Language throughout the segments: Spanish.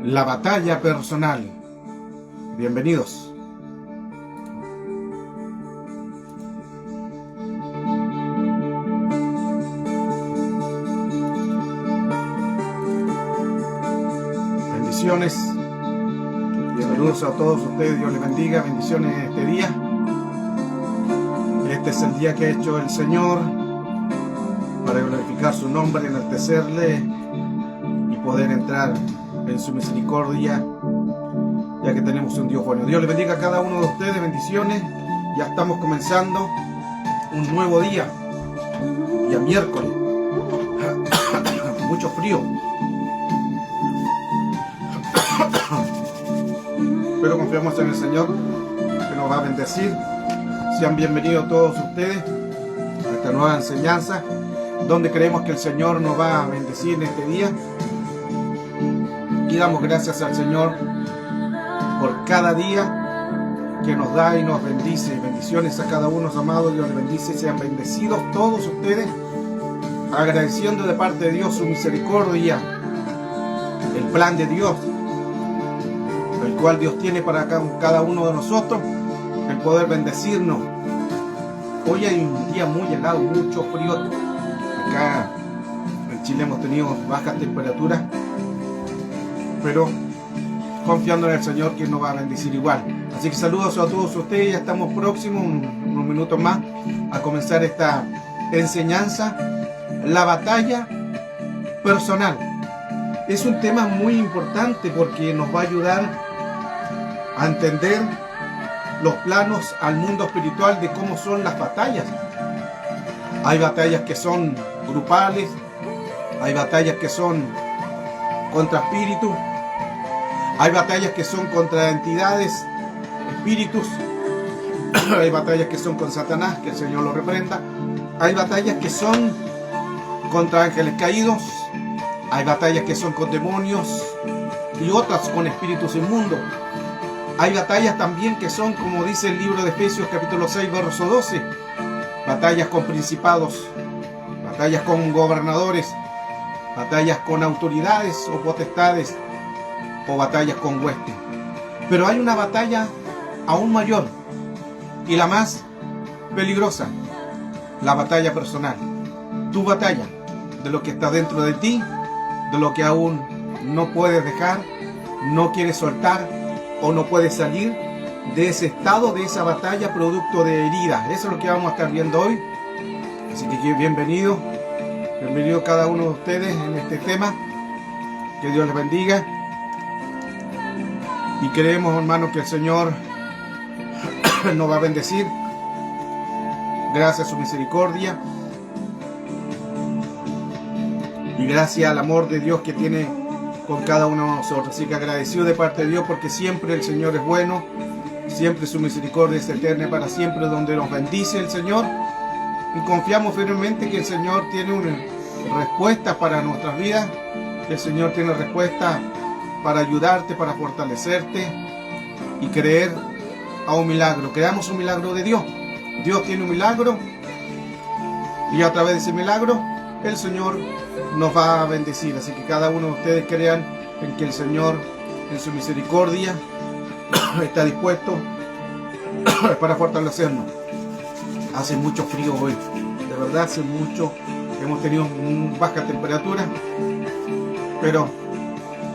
La batalla personal. Bienvenidos. Bendiciones. Bienvenidos a todos ustedes. Dios les bendiga. Bendiciones en este día. Este es el día que ha hecho el Señor para glorificar su nombre, enaltecerle y poder entrar en su misericordia, ya que tenemos un Dios bueno. Dios les bendiga a cada uno de ustedes. Bendiciones. Ya estamos comenzando un nuevo día, día miércoles. Mucho frío, pero confiamos en el Señor que nos va a bendecir. Sean bienvenidos todos ustedes a esta nueva enseñanza, donde creemos que el Señor nos va a bendecir en este día. Y damos gracias al Señor por cada día que nos da y nos bendice. Bendiciones a cada uno, amados. Dios les bendice. Sean bendecidos todos ustedes, agradeciendo de parte de Dios su misericordia, el plan de Dios, el cual Dios tiene para cada uno de nosotros, el poder bendecirnos. Hoy hay un día muy helado, mucho frío. Acá en Chile hemos tenido bajas temperaturas, pero confiando en el Señor que nos va a bendecir igual. Así que saludos a todos ustedes. Ya estamos próximos, unos minutos más, a comenzar esta enseñanza. La batalla personal es un tema muy importante porque nos va a ayudar a entender los planos al mundo espiritual de cómo son las batallas. Hay batallas que son grupales, hay batallas que son contra espíritus, hay batallas que son contra entidades, espíritus, hay batallas que son con Satanás, que el Señor lo reprenda, hay batallas que son contra ángeles caídos, hay batallas que son con demonios y otras con espíritus inmundos. Hay batallas también que son, como dice el libro de Efesios capítulo 6, verso 12, batallas con principados, batallas con gobernadores, batallas con autoridades o potestades, o batallas con huestes. Pero hay una batalla aún mayor y la más peligrosa, la batalla personal. Tu batalla, de lo que está dentro de ti, de lo que aún no puedes dejar, no quieres soltar o no puedes salir de ese estado, de esa batalla producto de heridas. Eso es lo que vamos a estar viendo hoy. Así que bienvenido cada uno de ustedes en este tema. Que Dios les bendiga. Y creemos, hermanos, que el Señor nos va a bendecir gracias a su misericordia y gracias al amor de Dios que tiene con cada uno de nosotros. Así que agradecido de parte de Dios, porque siempre el Señor es bueno, siempre su misericordia es eterna para siempre, donde nos bendice el Señor, y confiamos firmemente que el Señor tiene una respuesta para nuestras vidas, que el Señor tiene respuesta para ayudarte, para fortalecerte y creer a un milagro. Creamos un milagro de Dios. Dios tiene un milagro y a través de ese milagro el Señor nos va a bendecir. Así que cada uno de ustedes crean en que el Señor, en su misericordia, está dispuesto para fortalecernos. Hace mucho frío hoy, de verdad hace mucho. Hemos tenido baja temperatura, pero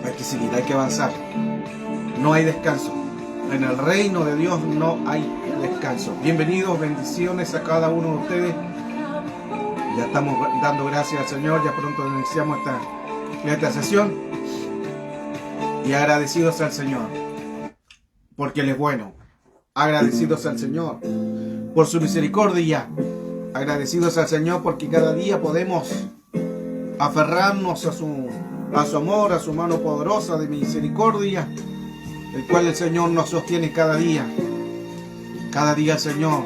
hay que seguir, hay que avanzar. No hay descanso. En el reino de Dios no hay descanso. Bienvenidos, bendiciones a cada uno de ustedes. Ya estamos dando gracias al Señor, ya pronto iniciamos esta sesión. Y agradecidos al Señor, porque Él es bueno. Agradecidos al Señor por su misericordia. Agradecidos al Señor porque cada día podemos aferrarnos a su amor, a su mano poderosa de misericordia, el cual el Señor nos sostiene cada día. Cada día el Señor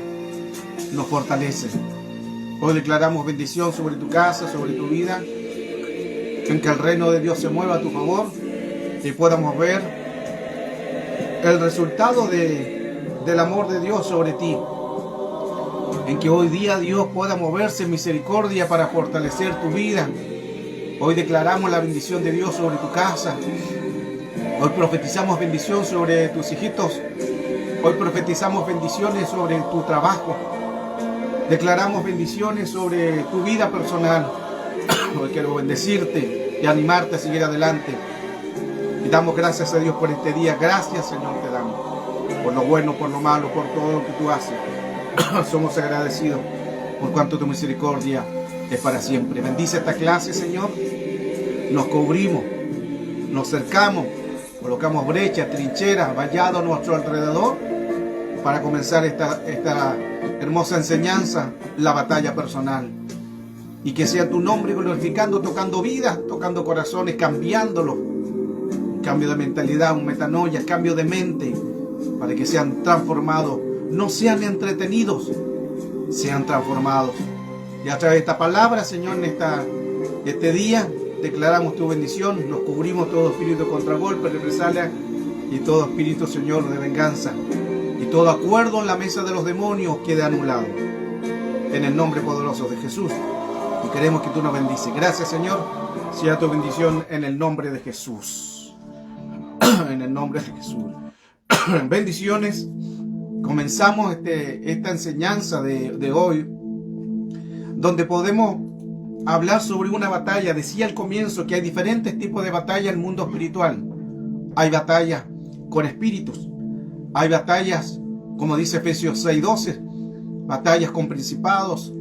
nos fortalece. Hoy declaramos bendición sobre tu casa, sobre tu vida, en que el reino de Dios se mueva a tu favor y podamos ver el resultado del amor de Dios sobre ti, en que hoy día Dios pueda moverse en misericordia para fortalecer tu vida, Hoy declaramos la bendición de Dios sobre tu casa. Hoy profetizamos bendición sobre tus hijitos. Hoy profetizamos bendiciones sobre tu trabajo. Declaramos bendiciones sobre tu vida personal. Hoy quiero bendecirte y animarte a seguir adelante. Y damos gracias a Dios por este día. Gracias, Señor, te damos. Por lo bueno, por lo malo, por todo lo que tú haces. Somos agradecidos por cuanto tu misericordia es para siempre. Bendice esta clase, Señor. Nos cubrimos, nos cercamos, colocamos brechas, trincheras, vallado a nuestro alrededor para comenzar esta hermosa enseñanza, la batalla personal. Y que sea tu nombre glorificando, tocando vidas, tocando corazones, cambiándolos. Un cambio de mentalidad, un metanoia, cambio de mente, para que sean transformados. No sean entretenidos, sean transformados. Y a través de esta palabra, Señor, en este día, declaramos tu bendición, nos cubrimos todo espíritu de contragolpe, represalia y todo espíritu, Señor, de venganza. Y todo acuerdo en la mesa de los demonios quede anulado. En el nombre poderoso de Jesús. Y queremos que tú nos bendices. Gracias, Señor. Sea tu bendición en el nombre de Jesús. En el nombre de Jesús. Bendiciones. Comenzamos esta enseñanza de hoy, donde podemos hablar sobre una batalla. Decía al comienzo que hay diferentes tipos de batalla en el mundo espiritual. Hay batallas con espíritus. Hay batallas, como dice Efesios 6:12, batallas con principados,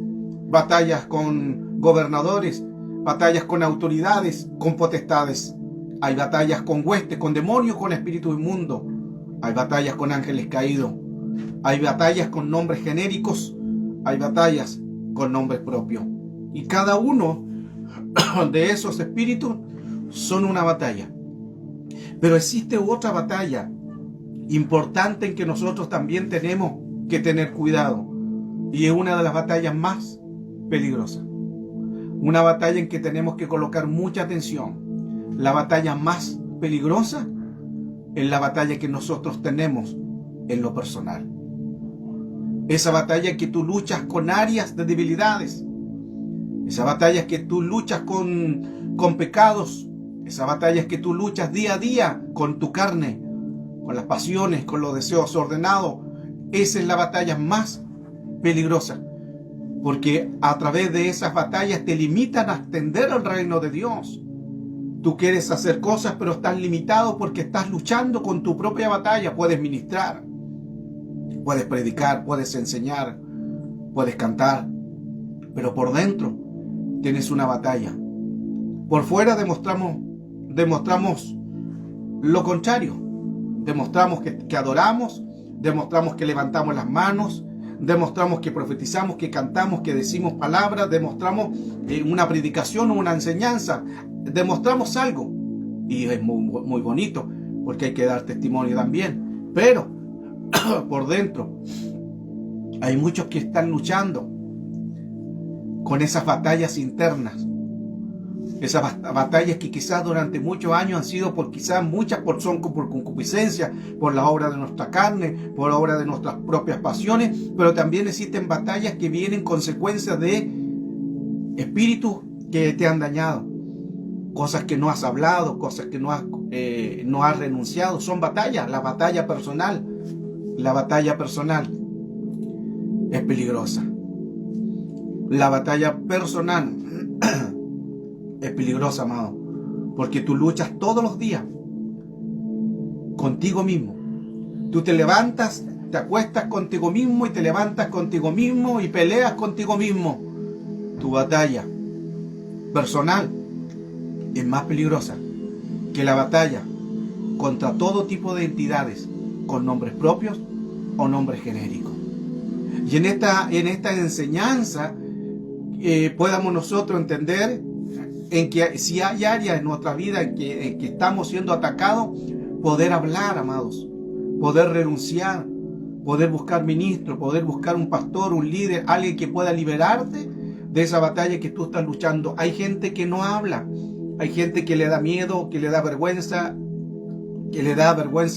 batallas con gobernadores, batallas con autoridades, con potestades. Hay batallas con huestes, con demonios, con espíritus inmundos. Hay batallas con ángeles caídos. Hay batallas con nombres genéricos. Hay batallas con nombres propios. Y cada uno de esos espíritus son una batalla. Pero existe otra batalla importante en que nosotros también tenemos que tener cuidado. Y es una de las batallas más peligrosas. Una batalla en que tenemos que colocar mucha atención. La batalla más peligrosa es la batalla que nosotros tenemos en lo personal. Esa batalla que tú luchas con áreas de debilidades. Esa batalla que tú luchas con pecados. Esa batalla que tú luchas día a día con tu carne, con las pasiones, con los deseos ordenados. Esa es la batalla más peligrosa. Porque a través de esas batallas te limitan a extender el reino de Dios. Tú quieres hacer cosas, pero estás limitado porque estás luchando con tu propia batalla. Puedes ministrar, puedes predicar, puedes enseñar, puedes cantar, pero por dentro tienes una batalla. Por fuera demostramos lo contrario. Demostramos que adoramos, demostramos que levantamos las manos, demostramos que profetizamos, que cantamos, que decimos palabras, demostramos una predicación o una enseñanza, demostramos algo. Y es muy bonito, porque hay que dar testimonio también. Pero por dentro hay muchos que están luchando con esas batallas internas. Esas batallas que quizás durante muchos años han sido son por concupiscencia, por la obra de nuestra carne, por la obra de nuestras propias pasiones, pero también existen batallas que vienen consecuencias de espíritus que te han dañado, cosas que no has hablado, cosas que no has renunciado. Son batallas. La batalla personal es peligrosa. La batalla personal es peligrosa, amado, porque tú luchas todos los días contigo mismo. Tú te levantas, te acuestas contigo mismo y te levantas contigo mismo y peleas contigo mismo. Tu batalla personal es más peligrosa que la batalla contra todo tipo de entidades con nombres propios o nombres genéricos. Y en esta enseñanza podamos nosotros entender en que si hay áreas en nuestra vida en que estamos siendo atacados, poder hablar, amados, poder renunciar, poder buscar ministro, poder buscar un pastor, un líder, alguien que pueda liberarte de esa batalla que tú estás luchando. Hay gente que no habla, hay gente que le da miedo, que le da vergüenza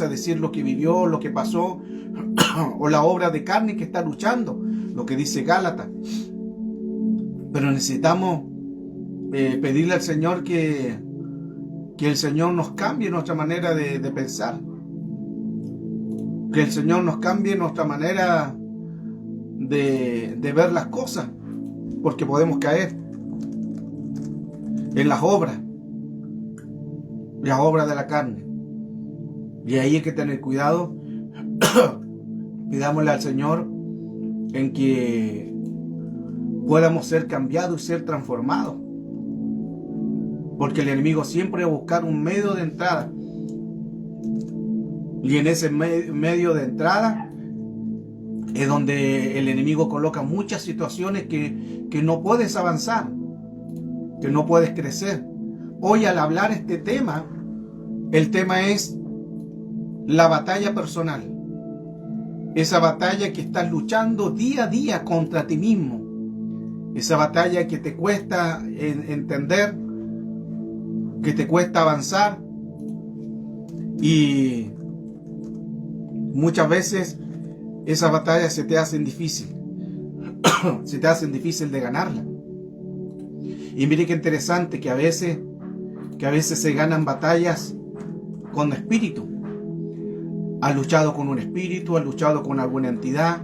decir lo que vivió, lo que pasó, o la obra de carne que está luchando, lo que dice Gálatas. Pero necesitamos pedirle al Señor que el Señor nos cambie nuestra manera de pensar, que el Señor nos cambie nuestra manera de ver las cosas, porque podemos caer en las obras de la carne, y ahí hay que tener cuidado. Pidámosle al Señor en que podamos ser cambiados y ser transformados, porque el enemigo siempre va a buscar un medio de entrada, y en ese medio de entrada es donde el enemigo coloca muchas situaciones que no puedes avanzar, que no puedes crecer. Hoy, al hablar este tema, el tema es la batalla personal. Esa batalla que estás luchando día a día contra ti mismo. Esa batalla que te cuesta entender, que te cuesta avanzar, y muchas veces esas batallas se te hacen difícil. Se te hacen difícil de ganarla. Y mire qué interesante que a veces se ganan batallas con espíritu. Has luchado con un espíritu, has luchado con alguna entidad,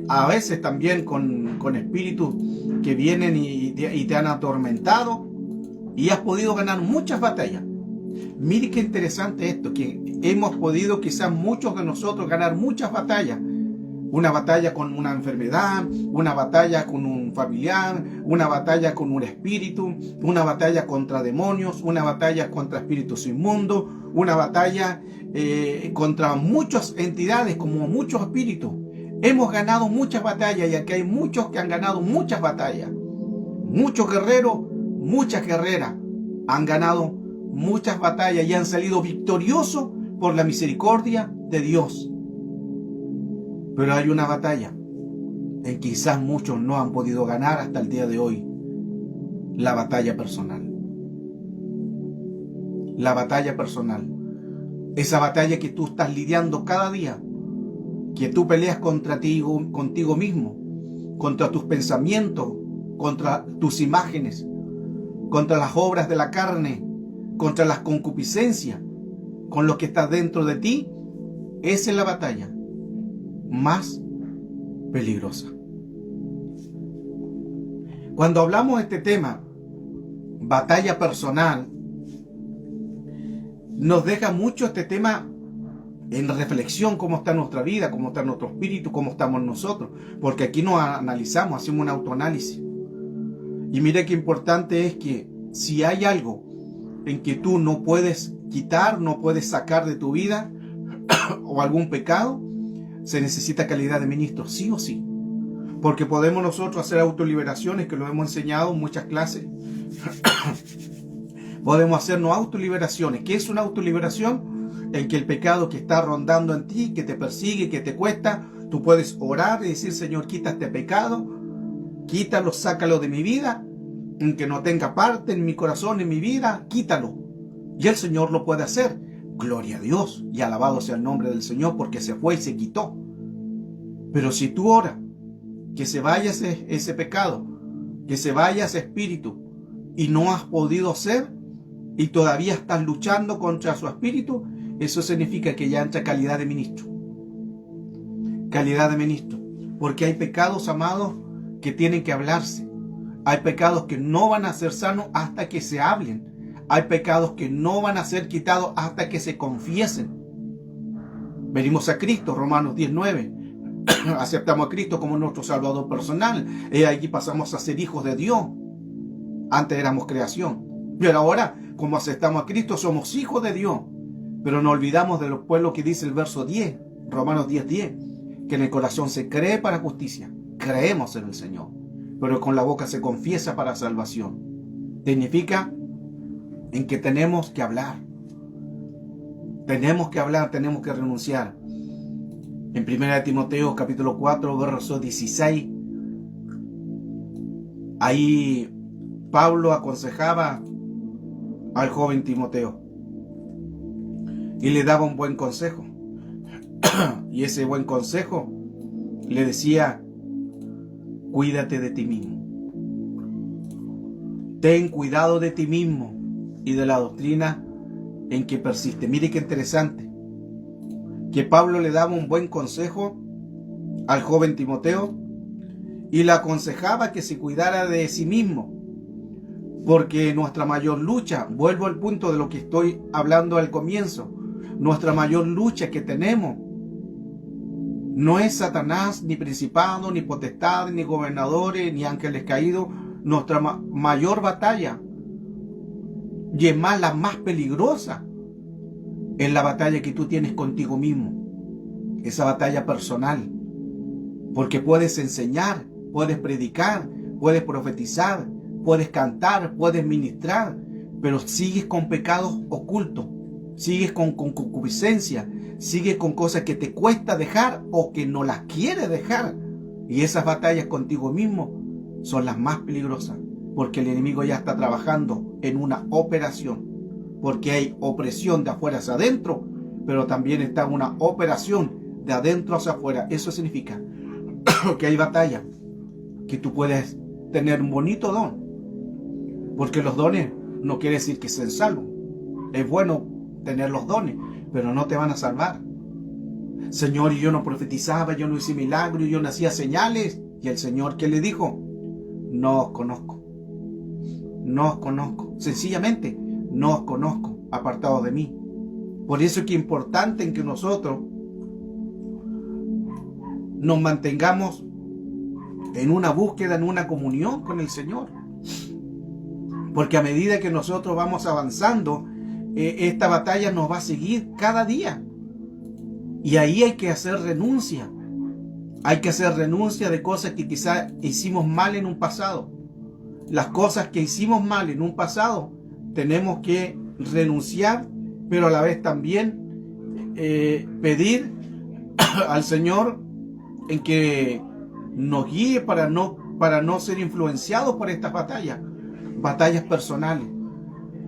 a veces también con espíritus que vienen y te han atormentado, y has podido ganar muchas batallas. Mire qué interesante esto, que hemos podido quizás muchos de nosotros ganar muchas batallas. Una batalla con una enfermedad, una batalla con un familiar, una batalla con un espíritu, una batalla contra demonios, una batalla contra espíritus inmundos, una batalla contra muchas entidades, como muchos espíritus. Hemos ganado muchas batallas, y aquí hay muchos que han ganado muchas batallas. Muchos guerreros, muchas guerreras han ganado muchas batallas y han salido victoriosos por la misericordia de Dios. Pero hay una batalla en que quizás muchos no han podido ganar hasta el día de hoy: la batalla personal. La batalla personal. Esa batalla que tú estás lidiando cada día, que tú peleas contigo mismo, contra tus pensamientos, contra tus imágenes, contra las obras de la carne, contra las concupiscencias, con lo que está dentro de ti. Esa es la batalla más peligrosa. Cuando hablamos de este tema, batalla personal, nos deja mucho este tema en reflexión: cómo está nuestra vida, cómo está nuestro espíritu, cómo estamos nosotros, porque aquí nos analizamos, hacemos un autoanálisis. Y mire qué importante es que si hay algo en que tú no puedes quitar, no puedes sacar de tu vida, o algún pecado, se necesita calidad de ministro, sí o sí. Porque podemos nosotros hacer autoliberaciones, que lo hemos enseñado en muchas clases. Podemos hacernos autoliberaciones. ¿Qué es una autoliberación? En que el pecado que está rondando en ti, que te persigue, que te cuesta, tú puedes orar y decir: Señor, quita este pecado, quítalo, sácalo de mi vida, en que no tenga parte en mi corazón, en mi vida, quítalo. Y el Señor lo puede hacer. Gloria a Dios y alabado sea el nombre del Señor, porque se fue y se quitó. Pero si tú oras que se vaya ese pecado, que se vaya ese espíritu, y no has podido hacer, y todavía estás luchando contra su espíritu, eso significa que ya entra calidad de ministro. Calidad de ministro. Porque hay pecados, amados, que tienen que hablarse. Hay pecados que no van a ser sanos hasta que se hablen. Hay pecados que no van a ser quitados hasta que se confiesen. Venimos a Cristo, Romanos 10:9. Aceptamos a Cristo como nuestro Salvador personal. Y aquí pasamos a ser hijos de Dios. Antes éramos creación. Pero ahora, como aceptamos a Cristo, somos hijos de Dios. Pero no olvidamos de lo que dice el verso 10, Romanos 10:10, que en el corazón se cree para justicia. Creemos en el Señor, pero con la boca se confiesa para salvación. Significa en que tenemos que hablar. Tenemos que hablar, tenemos que renunciar. En 1 Timoteo capítulo 4, verso 16, ahí Pablo aconsejaba al joven Timoteo y le daba un buen consejo. Y ese buen consejo le decía: cuídate de ti mismo. Ten cuidado de ti mismo y de la doctrina en que persiste. Mire qué interesante, que Pablo le daba un buen consejo al joven Timoteo y le aconsejaba que se cuidara de sí mismo, porque nuestra mayor lucha, vuelvo al punto de lo que estoy hablando al comienzo, nuestra mayor lucha que tenemos no es Satanás, ni principado, ni potestad, ni gobernadores, ni ángeles caídos. Nuestra mayor batalla, y es más, la más peligrosa, es la batalla que tú tienes contigo mismo, esa batalla personal, porque puedes enseñar, puedes predicar, puedes profetizar, puedes cantar, puedes ministrar, pero sigues con pecados ocultos, sigues con concupiscencia, sigues con cosas que te cuesta dejar o que no las quieres dejar. Y esas batallas contigo mismo son las más peligrosas, porque el enemigo ya está trabajando en una operación, porque hay opresión de afuera hacia adentro, pero también está una operación de adentro hacia afuera. Eso significa que hay batallas que tú puedes tener un bonito don, porque los dones no quiere decir que sean salvos. Es bueno tener los dones, pero no te van a salvar. Señor, yo no profetizaba, yo no hice milagros, yo no hacía señales. Y el Señor, ¿qué le dijo? No os conozco. No os conozco. Sencillamente, no os conozco, apartados de mí. Por eso es que es importante en que nosotros nos mantengamos en una búsqueda, en una comunión con el Señor. Porque a medida que nosotros vamos avanzando, esta batalla nos va a seguir cada día. Y ahí hay que hacer renuncia. Hay que hacer renuncia de cosas que quizás hicimos mal en un pasado. Las cosas que hicimos mal en un pasado, tenemos que renunciar, pero a la vez también pedir al Señor en que nos guíe para no ser influenciados por estas batallas personales.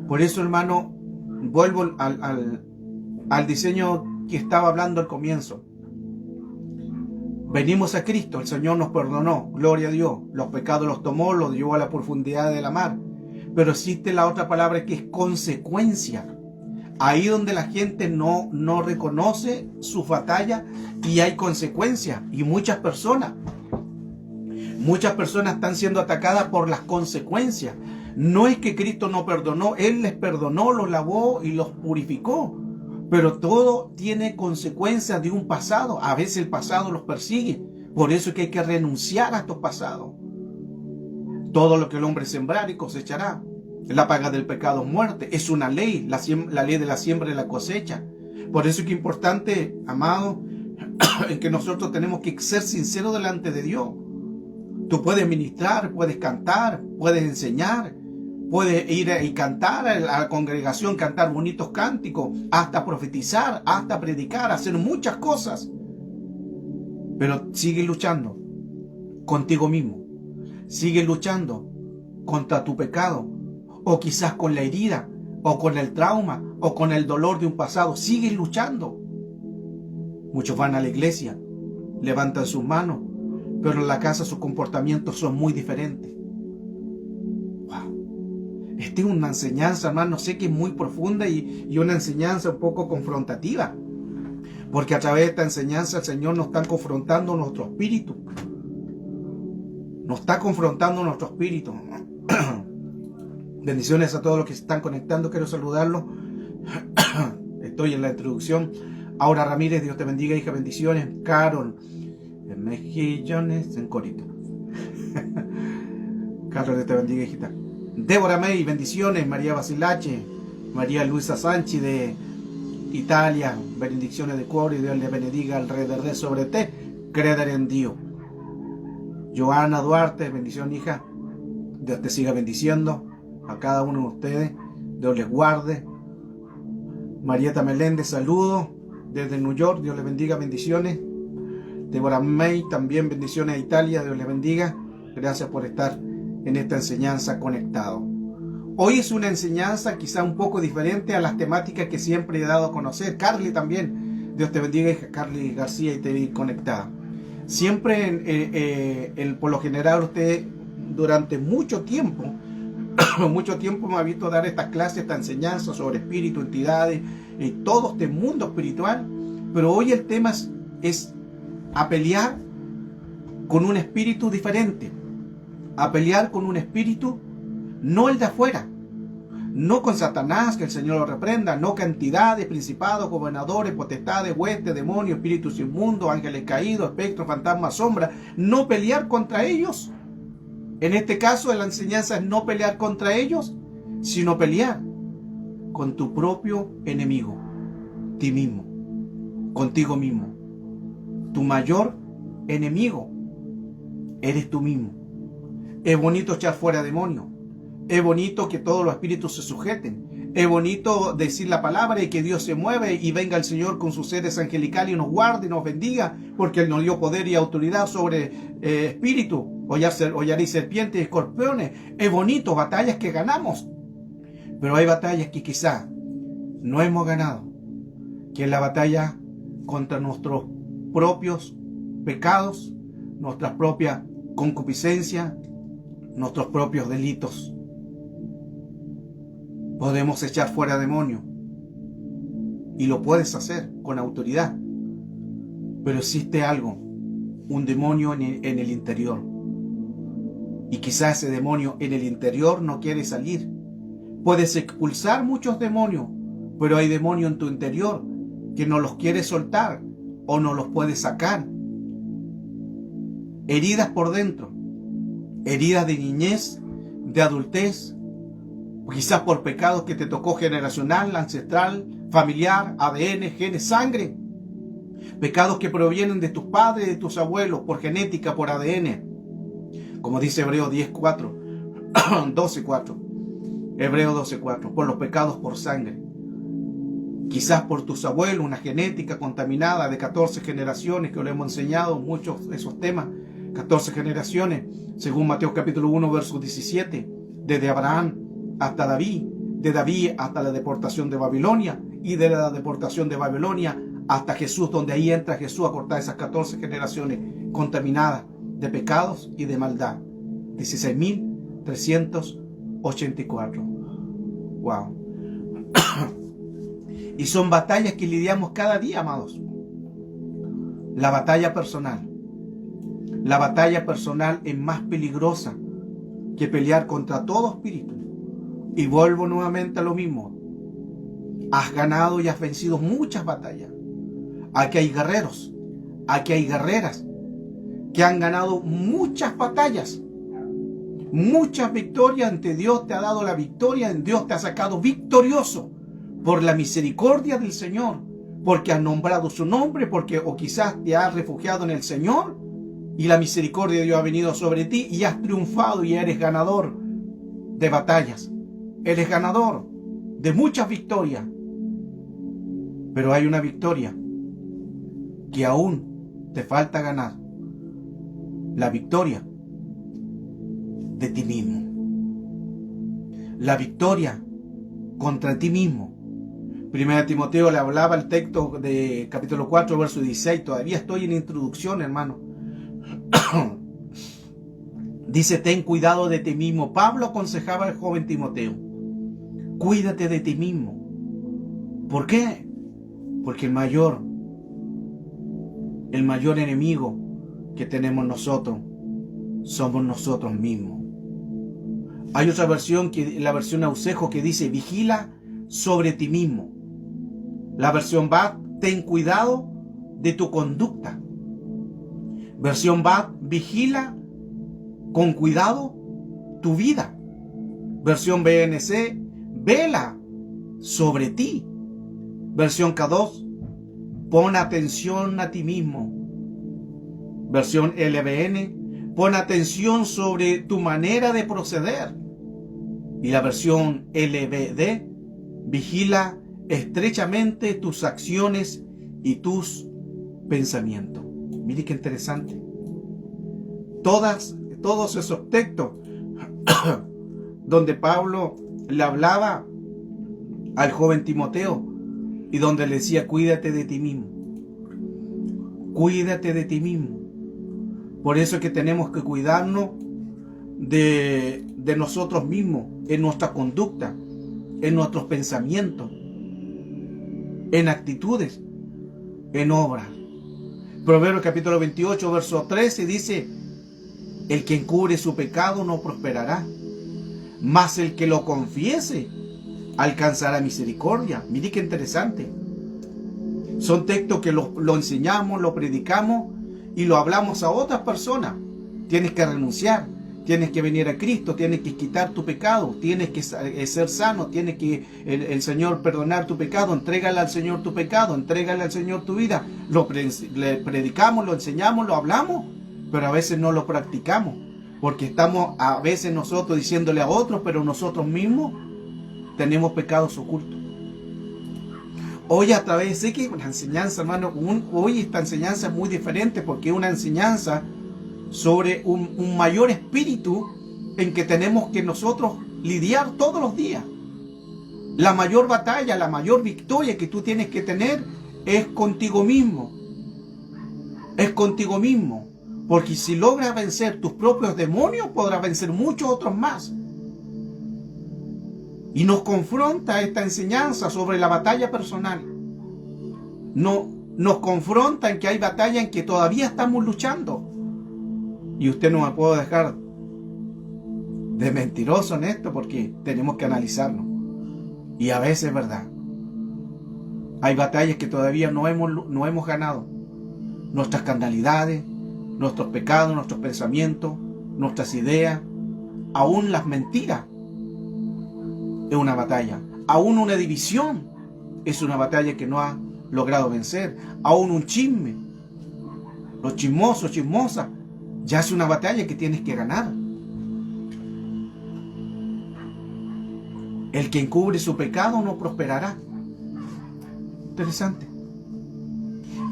Por eso, hermano, vuelvo al diseño que estaba hablando al comienzo. Venimos a Cristo, el Señor nos perdonó, gloria a Dios, los pecados los tomó, los llevó a la profundidad de la mar. Pero existe la otra palabra que es consecuencia. Ahí donde la gente no reconoce su batalla y hay consecuencias. Y muchas personas están siendo atacadas por las consecuencias. No es que Cristo no perdonó, Él les perdonó, los lavó y los purificó. Pero todo tiene consecuencias de un pasado. A veces el pasado los persigue. Por eso es que hay que renunciar a estos pasados. Todo lo que el hombre sembrare cosechará. La paga del pecado es muerte. Es una ley, la ley de la siembra y la cosecha. Por eso es que es importante, amado, en que nosotros tenemos que ser sinceros delante de Dios. Tú puedes ministrar, puedes cantar, puedes enseñar, puedes ir y cantar a la congregación, cantar bonitos cánticos, hasta profetizar, hasta predicar, hacer muchas cosas. Pero sigue luchando contigo mismo. Sigue luchando contra tu pecado, o quizás con la herida, o con el trauma, o con el dolor de un pasado. Sigue luchando. Muchos van a la iglesia, levantan sus manos, pero en la casa sus comportamientos son muy diferentes. Esta es una enseñanza, hermano, sé que es muy profunda y una enseñanza un poco confrontativa. Porque a través de esta enseñanza el Señor nos está confrontando nuestro espíritu. Nos está confrontando nuestro espíritu. Bendiciones a todos los que se están conectando. Quiero saludarlos. Estoy en la introducción. Aura Ramírez, Dios te bendiga, hija, bendiciones. Carol Mejillones en corito. Carol, Dios te bendiga, hijita. Débora May, bendiciones. María Basilache, María Luisa Sánchez de Italia, bendiciones de cuore, Dios le bendiga al Rey de Rey sobre ti, creer en Dios. Joana Duarte, bendición, hija. Dios te siga bendiciendo a cada uno de ustedes. Dios les guarde. Marieta Meléndez, saludos desde New York, Dios les bendiga, bendiciones. Débora May, también bendiciones a Italia, Dios les bendiga. Gracias por estar en esta enseñanza conectado. Hoy es una enseñanza quizá un poco diferente a las temáticas que siempre he dado a conocer. Carly también, Dios te bendiga, hija. Carly García, y te vi conectada. Siempre, por lo general, usted durante mucho tiempo mucho tiempo me ha visto dar estas clases, esta enseñanza sobre espíritu, entidades, todo este mundo espiritual, pero hoy el tema es a pelear con un espíritu diferente, a pelear con un espíritu, no el de afuera, no con Satanás, que el Señor lo reprenda, no con entidades, principados, gobernadores, potestades, huestes, demonios, espíritus inmundos, ángeles caídos, espectros, fantasmas, sombras, no pelear contra ellos. En este caso, la enseñanza es no pelear contra ellos, sino pelear con tu propio enemigo, ti mismo, contigo mismo. Tu mayor enemigo eres tú mismo. Es bonito echar fuera demonios. Es bonito que todos los espíritus se sujeten. Es bonito decir la palabra y que Dios se mueve y venga el Señor con sus seres angelicales y nos guarde y nos bendiga, porque Él nos dio poder y autoridad sobre espíritu, hollaréis serpientes y escorpiones. Es bonito, batallas que ganamos. Pero hay batallas que quizá no hemos ganado, que es la batalla contra nuestros propios pecados, nuestras propias concupiscencias, nuestros propios delitos. Podemos echar fuera demonios y lo puedes hacer con autoridad, pero existe algo, un demonio en el interior, y quizás ese demonio en el interior no quiere salir. Puedes expulsar muchos demonios, pero hay demonios en tu interior que no los quieres soltar o no los puedes sacar. Heridas por dentro, heridas de niñez, de adultez, quizás por pecados que te tocó generacional, ancestral, familiar, ADN, genes, sangre. Pecados que provienen de tus padres, de tus abuelos, por genética, por ADN. Como dice Hebreos 10:4, 12:4. Hebreos 12:4. Por los pecados por sangre. Quizás por tus abuelos, una genética contaminada de 14 generaciones, que lo hemos enseñado muchos de esos temas. 14 generaciones, según Mateo capítulo 1, verso 17. Desde Abraham hasta David, de David hasta la deportación de Babilonia, y de la deportación de Babilonia hasta Jesús, donde ahí entra Jesús a cortar esas 14 generaciones contaminadas de pecados y de maldad. 16.384. Wow. Y son batallas que lidiamos cada día, amados. La batalla personal. La batalla personal es más peligrosa que pelear contra todo espíritu. Y vuelvo nuevamente a lo mismo. Has ganado y has vencido muchas batallas. Aquí hay guerreros, aquí hay guerreras que han ganado muchas batallas, muchas victorias. Ante Dios te ha dado la victoria, en Dios te ha sacado victorioso por la misericordia del Señor, porque has nombrado su nombre, porque o quizás te has refugiado en el Señor y la misericordia de Dios ha venido sobre ti y has triunfado y eres ganador de batallas. Eres ganador de muchas victorias. Pero hay una victoria que aún te falta ganar. La victoria de ti mismo. La victoria contra ti mismo. Primera Timoteo le hablaba el texto de capítulo 4, verso 16. Todavía estoy en introducción, hermano. Dice, ten cuidado de ti mismo. Pablo aconsejaba al joven Timoteo. Cuídate de ti mismo. ¿Por qué? Porque el mayor enemigo que tenemos nosotros somos nosotros mismos. Hay otra versión, la versión Ausejo, que dice, vigila sobre ti mismo. La versión BAT, ten cuidado de tu conducta. Versión BAT, vigila con cuidado tu vida. Versión BNC, vela sobre ti. Versión K2, pon atención a ti mismo. Versión LBN, pon atención sobre tu manera de proceder. Y la versión LBD, vigila estrechamente tus acciones y tus pensamientos. Mire qué interesante. Todos esos textos donde Pablo le hablaba al joven Timoteo y donde le decía, cuídate de ti mismo. Cuídate de ti mismo. Por eso es que tenemos que cuidarnos de de nosotros mismos, en nuestra conducta, en nuestros pensamientos, en actitudes, en obras. Proverbios capítulo 28, verso 13 dice: el que encubre su pecado no prosperará, mas el que lo confiese alcanzará misericordia. Mire qué interesante. Son textos que lo enseñamos, lo predicamos y lo hablamos a otras personas. Tienes que renunciar, tienes que venir a Cristo, tienes que quitar tu pecado, tienes que ser sano, tienes que el Señor perdonar tu pecado. Entrégale al Señor tu pecado, entrégale al Señor tu vida. Le predicamos, lo enseñamos, lo hablamos, pero a veces no lo practicamos, porque estamos a veces nosotros diciéndole a otros, pero nosotros mismos tenemos pecados ocultos. Hoy a través, sé que una enseñanza, hermano, hoy esta enseñanza es muy diferente, porque es una enseñanza sobre un mayor espíritu en que tenemos que nosotros lidiar todos los días. La mayor batalla, la mayor victoria que tú tienes que tener es contigo mismo. Es contigo mismo. Porque si logras vencer tus propios demonios, podrás vencer muchos otros más. Y nos confronta esta enseñanza sobre la batalla personal. Nos confronta en que hay batalla en que todavía estamos luchando. Y usted no me puede dejar de mentiroso en esto, porque tenemos que analizarlo. Y a veces es verdad. Hay batallas que todavía no hemos ganado. Nuestras carnalidades, nuestros pecados, nuestros pensamientos, nuestras ideas, aún las mentiras es una batalla. Aún una división es una batalla que no ha logrado vencer. Aún un chisme, los chismosos, chismosas, ya es una batalla que tienes que ganar. El que encubre su pecado no prosperará. Interesante.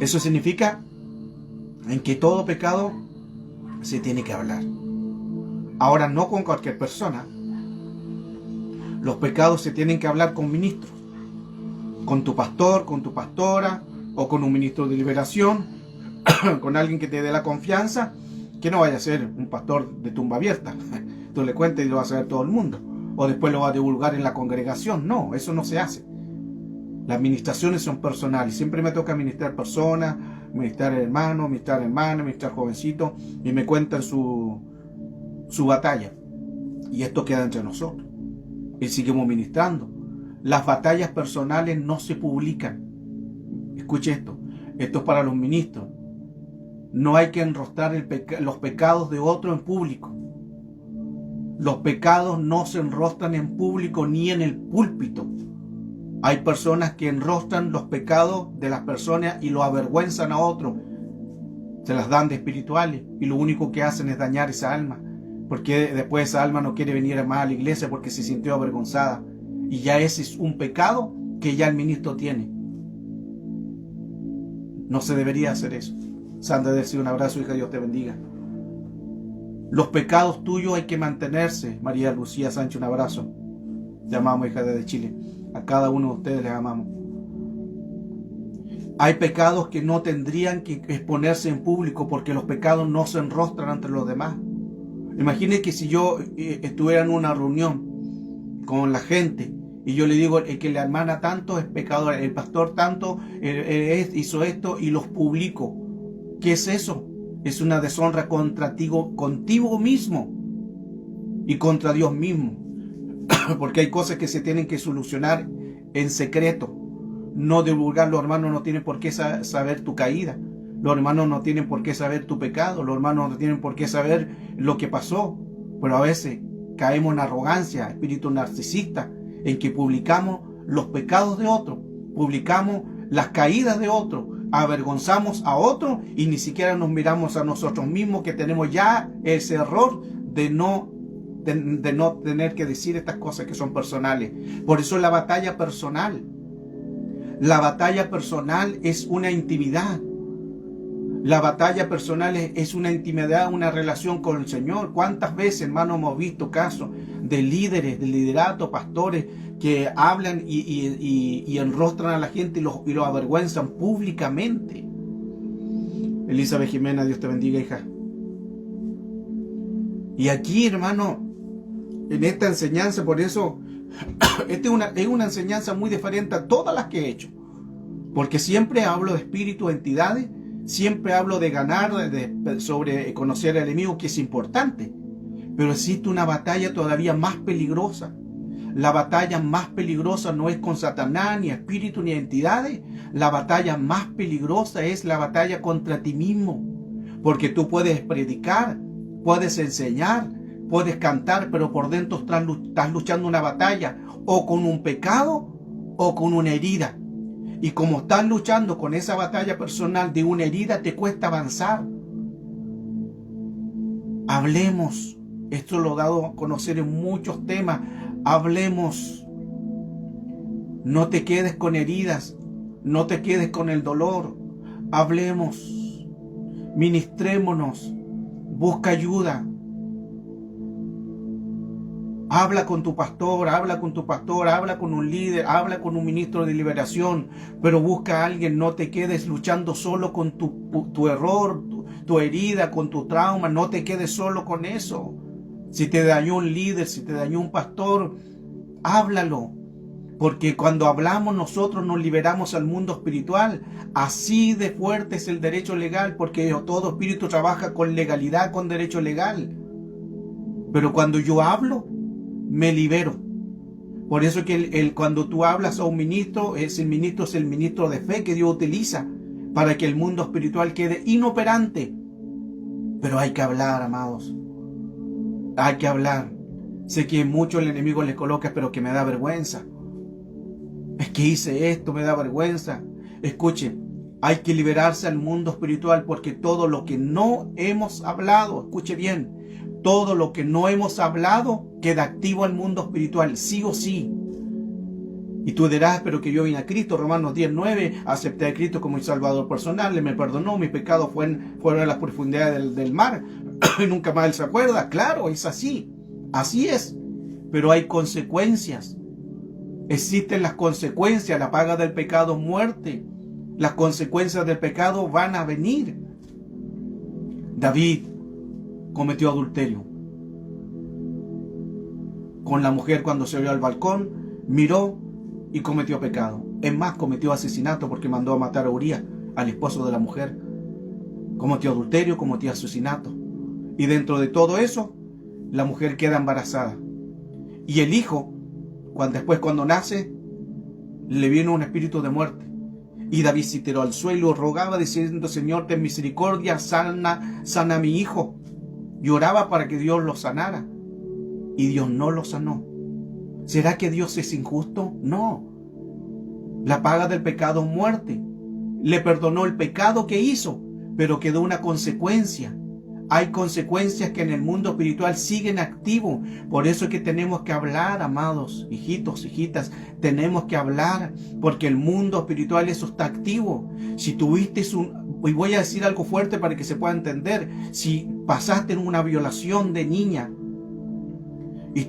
Eso significa en que todo pecado se tiene que hablar. Ahora, no con cualquier persona. Los pecados se tienen que hablar con ministros, con tu pastor, con tu pastora, o con un ministro de liberación, con alguien que te dé la confianza, que no vaya a ser un pastor de tumba abierta. Tú le cuentas y lo va a saber todo el mundo, o después lo va a divulgar en la congregación. No, eso no se hace. Las ministraciones son personales. Siempre me toca ministrar personas, ministrar hermanos, ministrar hermanas, ministrar jovencitos, y me cuentan su batalla. Y esto queda entre nosotros. Y seguimos ministrando. Las batallas personales no se publican. Escuche esto. Esto es para los ministros. No hay que enrostrar los pecados de otro en público. Los pecados no se enrostran en público ni en el púlpito. Hay personas que enrostran los pecados de las personas y lo avergüenzan a otros. Se las dan de espirituales y lo único que hacen es dañar esa alma. Porque después esa alma no quiere venir más a la iglesia porque se sintió avergonzada. Y ya ese es un pecado que ya el ministro tiene. No se debería hacer eso. Sandra, decir un abrazo, hija, Dios te bendiga. Los pecados tuyos hay que mantenerse. María Lucía Sánchez, un abrazo. Te amamos, hija, desde Chile. A cada uno de ustedes les amamos. Hay pecados que no tendrían que exponerse en público, porque los pecados no se enrostran ante los demás. Imagine que si yo estuviera en una reunión con la gente y yo le digo que la hermana tanto es pecadora, el pastor tanto hizo esto, y los publico. ¿Qué es eso? Es una deshonra contigo mismo y contra Dios mismo. Porque hay cosas que se tienen que solucionar en secreto. No divulgar. Los hermanos no tienen por qué saber tu caída. Los hermanos no tienen por qué saber tu pecado. Los hermanos no tienen por qué saber lo que pasó. Pero a veces caemos en arrogancia, espíritu narcisista, en que publicamos los pecados de otros, publicamos las caídas de otros, avergonzamos a otros y ni siquiera nos miramos a nosotros mismos, que tenemos ya ese error de no tener que decir estas cosas que son personales. Por eso la batalla personal es una intimidad. La batalla personal es una intimidad, una relación con el Señor. ¿Cuántas veces, hermano, hemos visto casos de líderes, de liderato, pastores, que hablan y enrostran a la gente y lo avergüenzan públicamente? Elizabeth Jimena, Dios te bendiga, hija. Y aquí, hermano, en esta enseñanza, por eso, esta es una enseñanza muy diferente a todas las que he hecho. Porque siempre hablo de espíritus, entidades, siempre hablo de ganar, sobre conocer al enemigo, que es importante. Pero existe una batalla todavía más peligrosa. La batalla más peligrosa no es con Satanás, ni espíritus, ni entidades. La batalla más peligrosa es la batalla contra ti mismo. Porque tú puedes predicar, puedes enseñar, puedes cantar, pero por dentro estás luchando una batalla o con un pecado o con una herida. Y como estás luchando con esa batalla personal de una herida, te cuesta avanzar. Hablemos. Esto lo he dado a conocer en muchos temas. Hablemos. No te quedes con heridas. No te quedes con el dolor. Hablemos. Ministrémonos. Busca ayuda. Habla con tu pastor, habla con tu pastora, habla con un líder, habla con un ministro de liberación, pero busca a alguien. No te quedes luchando solo con tu error, tu herida, con tu trauma. No te quedes solo con eso. Si te dañó un líder, si te dañó un pastor, háblalo. Porque cuando hablamos nosotros nos liberamos al mundo espiritual. Así de fuerte es el derecho legal, porque todo espíritu trabaja con legalidad, con derecho legal. Pero cuando yo hablo, me libero. Por eso que cuando tú hablas a un ministro, ese ministro es el ministro de fe que Dios utiliza para que el mundo espiritual quede inoperante. Pero hay que hablar, amados. Hay que hablar. Sé que mucho el enemigo le coloca, pero que me da vergüenza. Es que hice esto, me da vergüenza. Escuche, hay que liberarse al mundo espiritual, porque todo lo que no hemos hablado, escuche bien, todo lo que no hemos hablado queda activo al mundo espiritual, sí o sí. Y tú dirás, pero que yo vine a Cristo, Romanos 10:9, acepté a Cristo como mi Salvador personal, Él me perdonó, mis pecados fueron a las profundidades del mar, y nunca más Él se acuerda. Claro, es así, así es, pero hay consecuencias. Existen las consecuencias. La paga del pecado es muerte. Las consecuencias del pecado van a venir. David cometió adulterio con la mujer cuando se vio al balcón, miró y cometió pecado. Es más, cometió asesinato porque mandó a matar a Urías, al esposo de la mujer. Cometió adulterio, cometió asesinato. Y dentro de todo eso, la mujer queda embarazada. Y el hijo, cuando nace, le vino un espíritu de muerte. Y David se tiró al suelo, rogaba diciendo: Señor, ten misericordia, sana a mi hijo. Y oraba para que Dios lo sanara. Y Dios no lo sanó. ¿Será que Dios es injusto? No. La paga del pecado es muerte. Le perdonó el pecado que hizo, pero quedó una consecuencia. Hay consecuencias que en el mundo espiritual siguen activos. Por eso es que tenemos que hablar, amados, hijitos, hijitas. Tenemos que hablar, porque el mundo espiritual eso está activo. Si tuviste y voy a decir algo fuerte para que se pueda entender. Si pasaste en una violación de niña, y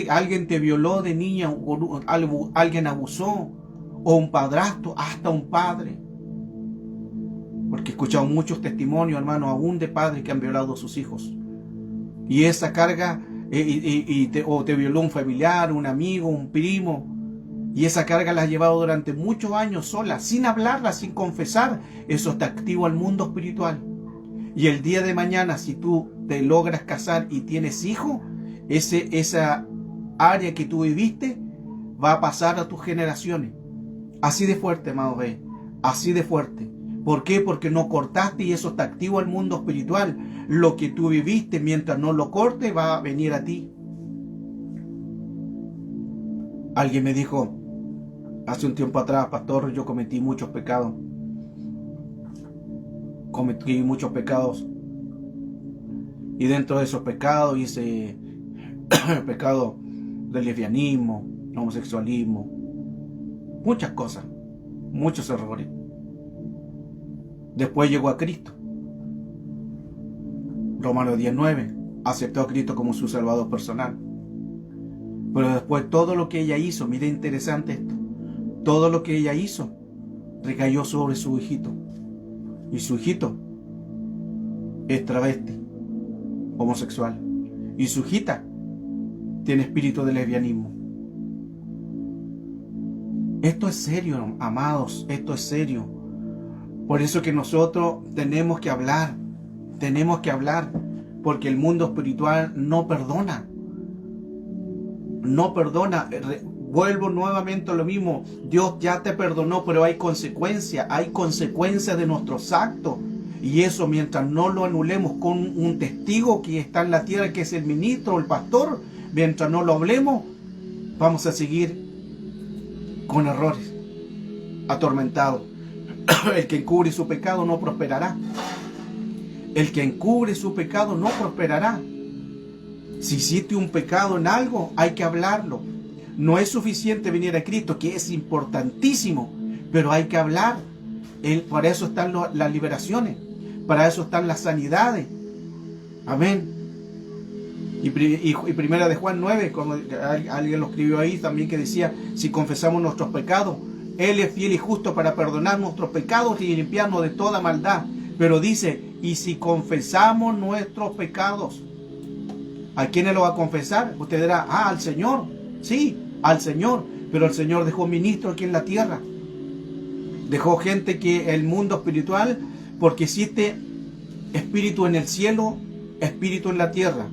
alguien te violó de niña, o alguien abusó, o un padrastro, hasta un padre. Porque he escuchado muchos testimonios, hermano, aún de padres que han violado a sus hijos. Y esa carga, o te violó un familiar, un amigo, un primo, y esa carga la has llevado durante muchos años sola, sin hablarla, sin confesar. Eso está activo al mundo espiritual. Y el día de mañana, si tú te logras casar y tienes hijos, esa área que tú viviste va a pasar a tus generaciones. Así de fuerte, amado, así de fuerte. ¿Por qué? Porque no cortaste y eso está activo al mundo espiritual. Lo que tú viviste, mientras no lo cortes, va a venir a ti. Alguien me dijo hace un tiempo atrás: pastor, yo cometí muchos pecados. Cometí muchos pecados. Y dentro de esos pecados hice pecado del lesbianismo, homosexualismo, muchas cosas, muchos errores. Después llegó a Cristo. Romanos 10:9, aceptó a Cristo como su Salvador personal. Pero después todo lo que ella hizo, mire interesante esto, todo lo que ella hizo recayó sobre su hijito. Y su hijito es travesti, homosexual. Y su hijita tiene espíritu de lesbianismo. Esto es serio, amados, esto es serio. Por eso que nosotros tenemos que hablar, porque el mundo espiritual no perdona. No perdona. Vuelvo nuevamente a lo mismo. Dios ya te perdonó, pero hay consecuencias de nuestros actos. Y eso, mientras no lo anulemos con un testigo que está en la tierra, que es el ministro o el pastor, mientras no lo hablemos, vamos a seguir con errores, atormentados. El que encubre su pecado no prosperará. El que encubre su pecado no prosperará. Si hiciste un pecado en algo, hay que hablarlo. No es suficiente venir a Cristo, que es importantísimo, pero hay que hablar. Para eso están las liberaciones, para eso están las sanidades. Amén. Y primera de Juan 9, como alguien lo escribió ahí también, que decía, si confesamos nuestros pecados, Él es fiel y justo para perdonar nuestros pecados y limpiarnos de toda maldad. Pero dice, y si confesamos nuestros pecados, ¿a quién lo va a confesar? Usted dirá, al Señor. Sí, al Señor. Pero el Señor dejó ministro aquí en la tierra. Dejó gente que el mundo espiritual, porque existe espíritu en el cielo, espíritu en la tierra.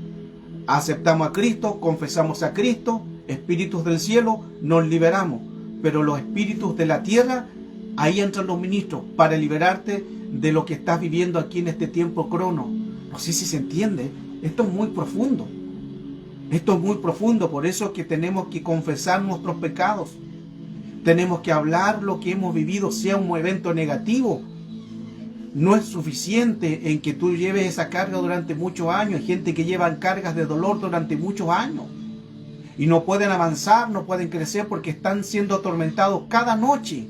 Aceptamos a Cristo, confesamos a Cristo, espíritus del cielo, nos liberamos. Pero los espíritus de la tierra, ahí entran los ministros para liberarte de lo que estás viviendo aquí en este tiempo crono. No sé si se entiende. Esto es muy profundo. Esto es muy profundo. Por eso es que tenemos que confesar nuestros pecados. Tenemos que hablar lo que hemos vivido, sea un evento negativo. No es suficiente en que tú lleves esa carga durante muchos años. Hay gente que lleva cargas de dolor durante muchos años. Y no pueden avanzar, no pueden crecer porque están siendo atormentados cada noche.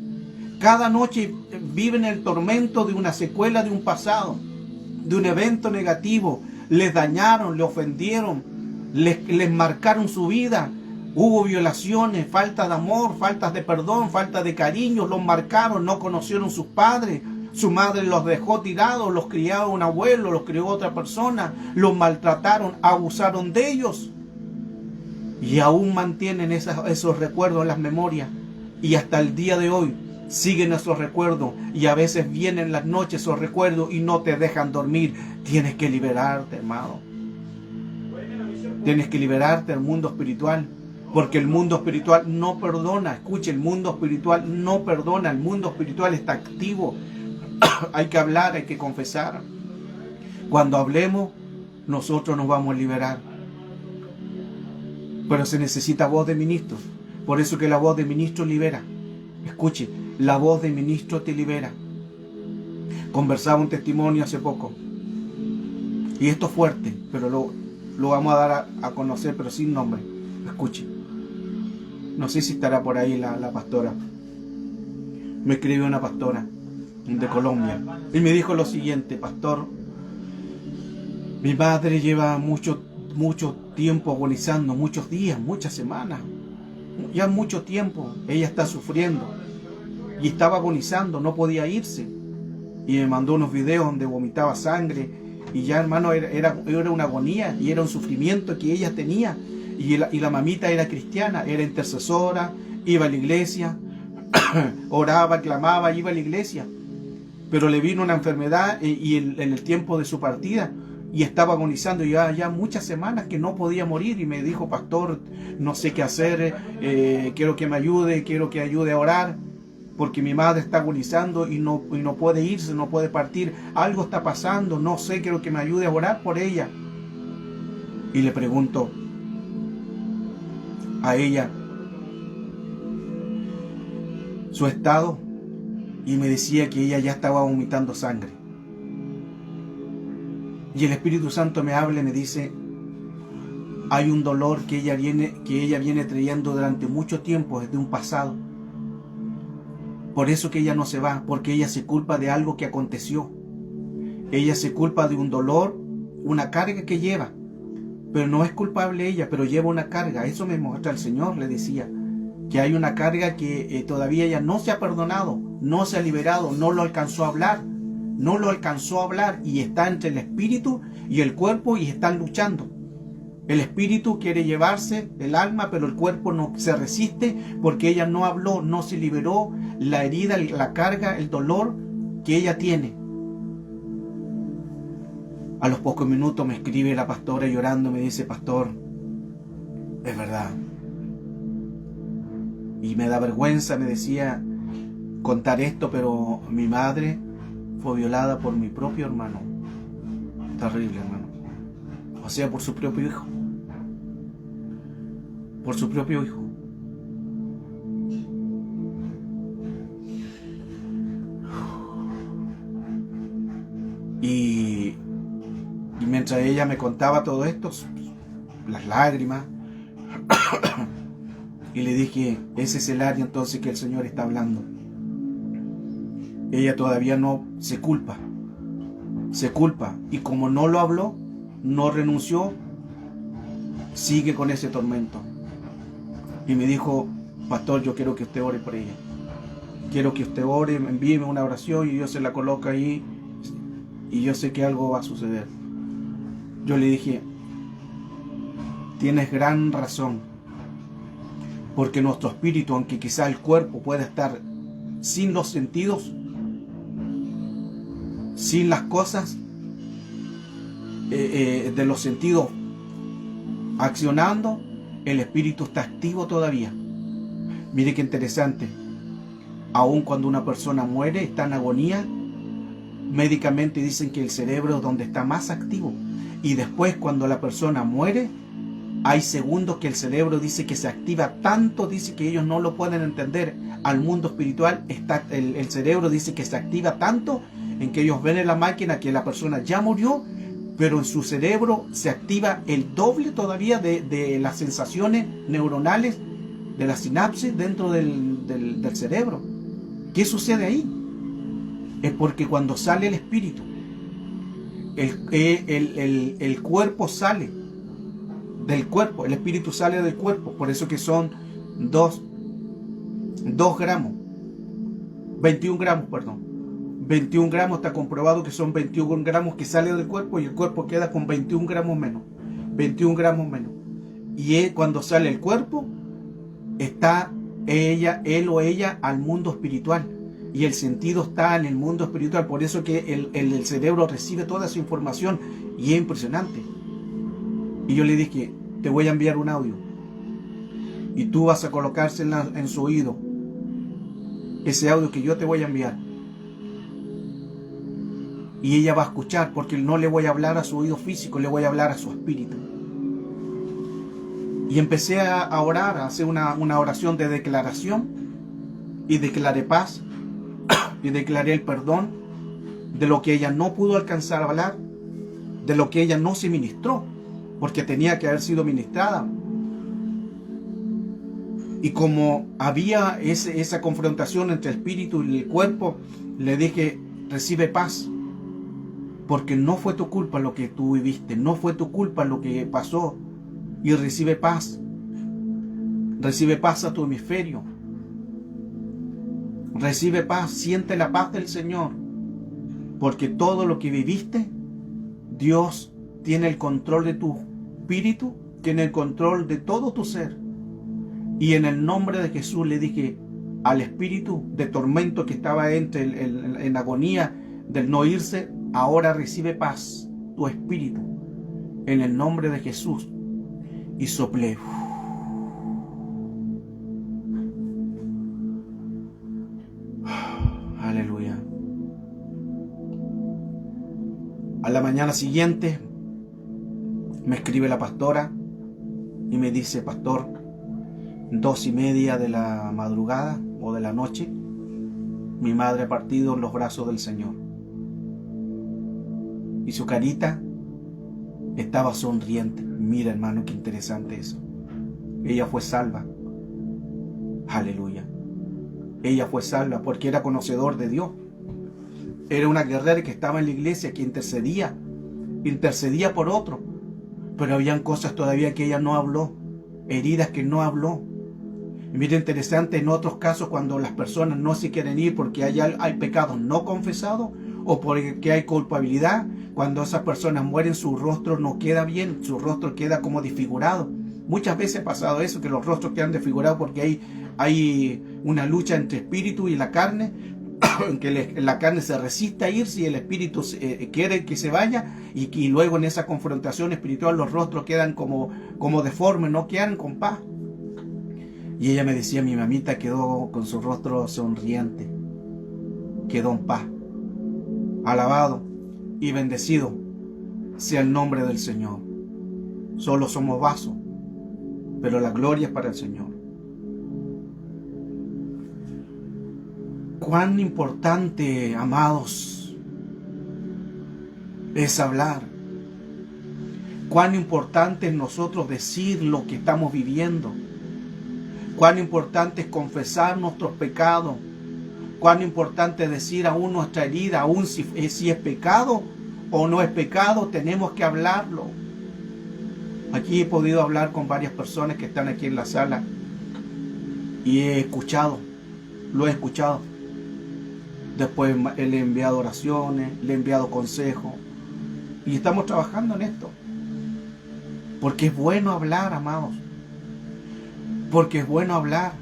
Cada noche viven el tormento de una secuela de un pasado, de un evento negativo. Les dañaron, les ofendieron, les marcaron su vida. Hubo violaciones, falta de amor, falta de perdón, falta de cariño. Los marcaron, no conocieron sus padres. Su madre los dejó tirados, los criaba un abuelo, los crió otra persona. Los maltrataron, abusaron de ellos. Y aún mantienen esos recuerdos en las memorias. Y hasta el día de hoy siguen esos recuerdos. Y a veces vienen las noches esos recuerdos y no te dejan dormir. Tienes que liberarte, hermano. Tienes que liberarte del mundo espiritual. Porque el mundo espiritual no perdona. Escuche, el mundo espiritual no perdona. El mundo espiritual está activo. Hay que hablar, hay que confesar. Cuando hablemos, nosotros nos vamos a liberar. Pero se necesita voz de ministro. Por eso que la voz de ministro libera. Escuche, la voz de ministro te libera. Conversaba un testimonio hace poco. Y esto es fuerte, pero lo vamos a dar a conocer, pero sin nombre. Escuche. No sé si estará por ahí la pastora. Me escribió una pastora de Colombia. Y me dijo lo siguiente: pastor, mi madre lleva mucho tiempo agonizando, muchos días, muchas semanas, ya mucho tiempo. Ella está sufriendo y estaba agonizando, no podía irse. Y me mandó unos videos donde vomitaba sangre. Y ya, hermano, era una agonía y era un sufrimiento que ella tenía. Y la mamita era cristiana, era intercesora, iba a la iglesia, oraba, clamaba, iba a la iglesia. Pero le vino una enfermedad y en el tiempo de su partida, y estaba agonizando ya muchas semanas que no podía morir. Y me dijo: pastor, no sé qué hacer, quiero que me ayude, quiero que ayude a orar, porque mi madre está agonizando y no puede irse, no puede partir. Algo está pasando, no sé, quiero que me ayude a orar por ella. Y le pregunto a ella su estado, y me decía que ella ya estaba vomitando sangre. Y el Espíritu Santo me habla y me dice: hay un dolor que ella viene trayendo durante mucho tiempo, desde un pasado. Por eso que ella no se va, porque ella se culpa de algo que aconteció. Ella se culpa de un dolor, una carga que lleva. Pero no es culpable ella, pero lleva una carga. Eso me muestra el Señor, le decía. Que hay una carga que todavía ella no se ha perdonado, no se ha liberado, no lo alcanzó a hablar. No lo alcanzó a hablar y está entre el espíritu y el cuerpo y están luchando. El espíritu quiere llevarse el alma, pero el cuerpo no se resiste porque ella no habló, no se liberó la herida, la carga, el dolor que ella tiene. A los pocos minutos me escribe la pastora llorando, me dice: pastor, es verdad. Y me da vergüenza, me decía, contar esto, pero mi madre fue violada por mi propio hermano. Terrible, hermano. O sea, por su propio hijo. Por su propio hijo. Y mientras ella me contaba todo esto, las lágrimas, y le dije: ese es el área entonces que el Señor está hablando. Ella todavía no se culpa, y como no lo habló, no renunció, sigue con ese tormento. Y me dijo: pastor, yo quiero que usted ore por ella, quiero que usted ore, envíeme una oración y Dios se la coloca ahí y yo sé que algo va a suceder. Yo le dije: tienes gran razón, porque nuestro espíritu, aunque quizá el cuerpo pueda estar sin los sentidos, sin las cosas de los sentidos accionando, el espíritu está activo todavía. Mire qué interesante. Aun cuando una persona muere, está en agonía, médicamente dicen que el cerebro es donde está más activo. Y después, cuando la persona muere, hay segundos que el cerebro dice que se activa tanto, dice que ellos no lo pueden entender. Al mundo espiritual, el cerebro dice que se activa tanto en que ellos ven en la máquina que la persona ya murió, pero en su cerebro se activa el doble todavía de las sensaciones neuronales, de la sinapsis dentro del cerebro. ¿Qué sucede ahí? Es porque cuando sale el espíritu, el cuerpo sale del cuerpo, el espíritu sale del cuerpo. Por eso que son 2 gramos, 21 gramos, perdón. 21 gramos, está comprobado que son 21 gramos que sale del cuerpo y el cuerpo queda con 21 gramos menos. 21 gramos menos. Y cuando sale el cuerpo, está él o ella al mundo espiritual. Y el sentido está en el mundo espiritual. Por eso que el cerebro recibe toda esa información y es impresionante. Y yo le dije: te voy a enviar un audio y tú vas a colocarse en su oído ese audio que yo te voy a enviar. Y ella va a escuchar, porque no le voy a hablar a su oído físico, le voy a hablar a su espíritu. Y empecé a orar, a hacer una oración de declaración, y declaré paz, y declaré el perdón de lo que ella no pudo alcanzar a hablar, de lo que ella no se ministró, porque tenía que haber sido ministrada. Y como había esa confrontación entre el espíritu y el cuerpo, le dije: recibe paz, porque no fue tu culpa lo que tú viviste, no fue tu culpa lo que pasó, y recibe paz a tu hemisferio, recibe paz, siente la paz del Señor, porque todo lo que viviste, Dios tiene el control de tu espíritu, tiene el control de todo tu ser. Y en el nombre de Jesús le dije al espíritu de tormento que estaba en agonía del no irse: ahora recibe paz tu espíritu en el nombre de Jesús. Y soplé. Aleluya. A la mañana siguiente me escribe la pastora y me dice: pastor, 2:30 de la madrugada o de la noche, mi madre ha partido en los brazos del Señor. Y su carita estaba sonriente. Mira, hermano, qué interesante eso. Ella fue salva. Aleluya. Ella fue salva porque era conocedor de Dios. Era una guerrera que estaba en la iglesia, que intercedía por otro. Pero habían cosas todavía que ella no habló, heridas que no habló. Y mira, interesante, en otros casos, cuando las personas no se quieren ir porque hay pecados no confesados o porque hay culpabilidad, cuando esas personas mueren, su rostro no queda bien, su rostro queda como desfigurado. Muchas veces ha pasado eso, que los rostros quedan desfigurados porque hay una lucha entre espíritu y la carne, que la carne se resiste a irse y el espíritu quiere que se vaya, y luego en esa confrontación espiritual los rostros quedan como deformes, no quedan con paz. Y ella me decía, mi mamita quedó con su rostro sonriente, quedó en paz. Alabado y bendecido sea el nombre del Señor. Solo somos vasos, pero la gloria es para el Señor. Cuán importante, amados, es hablar. Cuán importante es nosotros decir lo que estamos viviendo. Cuán importante es confesar nuestros pecados. Cuán importante es decir aún nuestra herida, aún si es pecado o no es pecado, tenemos que hablarlo. Aquí he podido hablar con varias personas que están aquí en la sala y lo he escuchado. Después le he enviado oraciones, le he enviado consejos y estamos trabajando en esto. Porque es bueno hablar, amados. Porque es bueno hablar.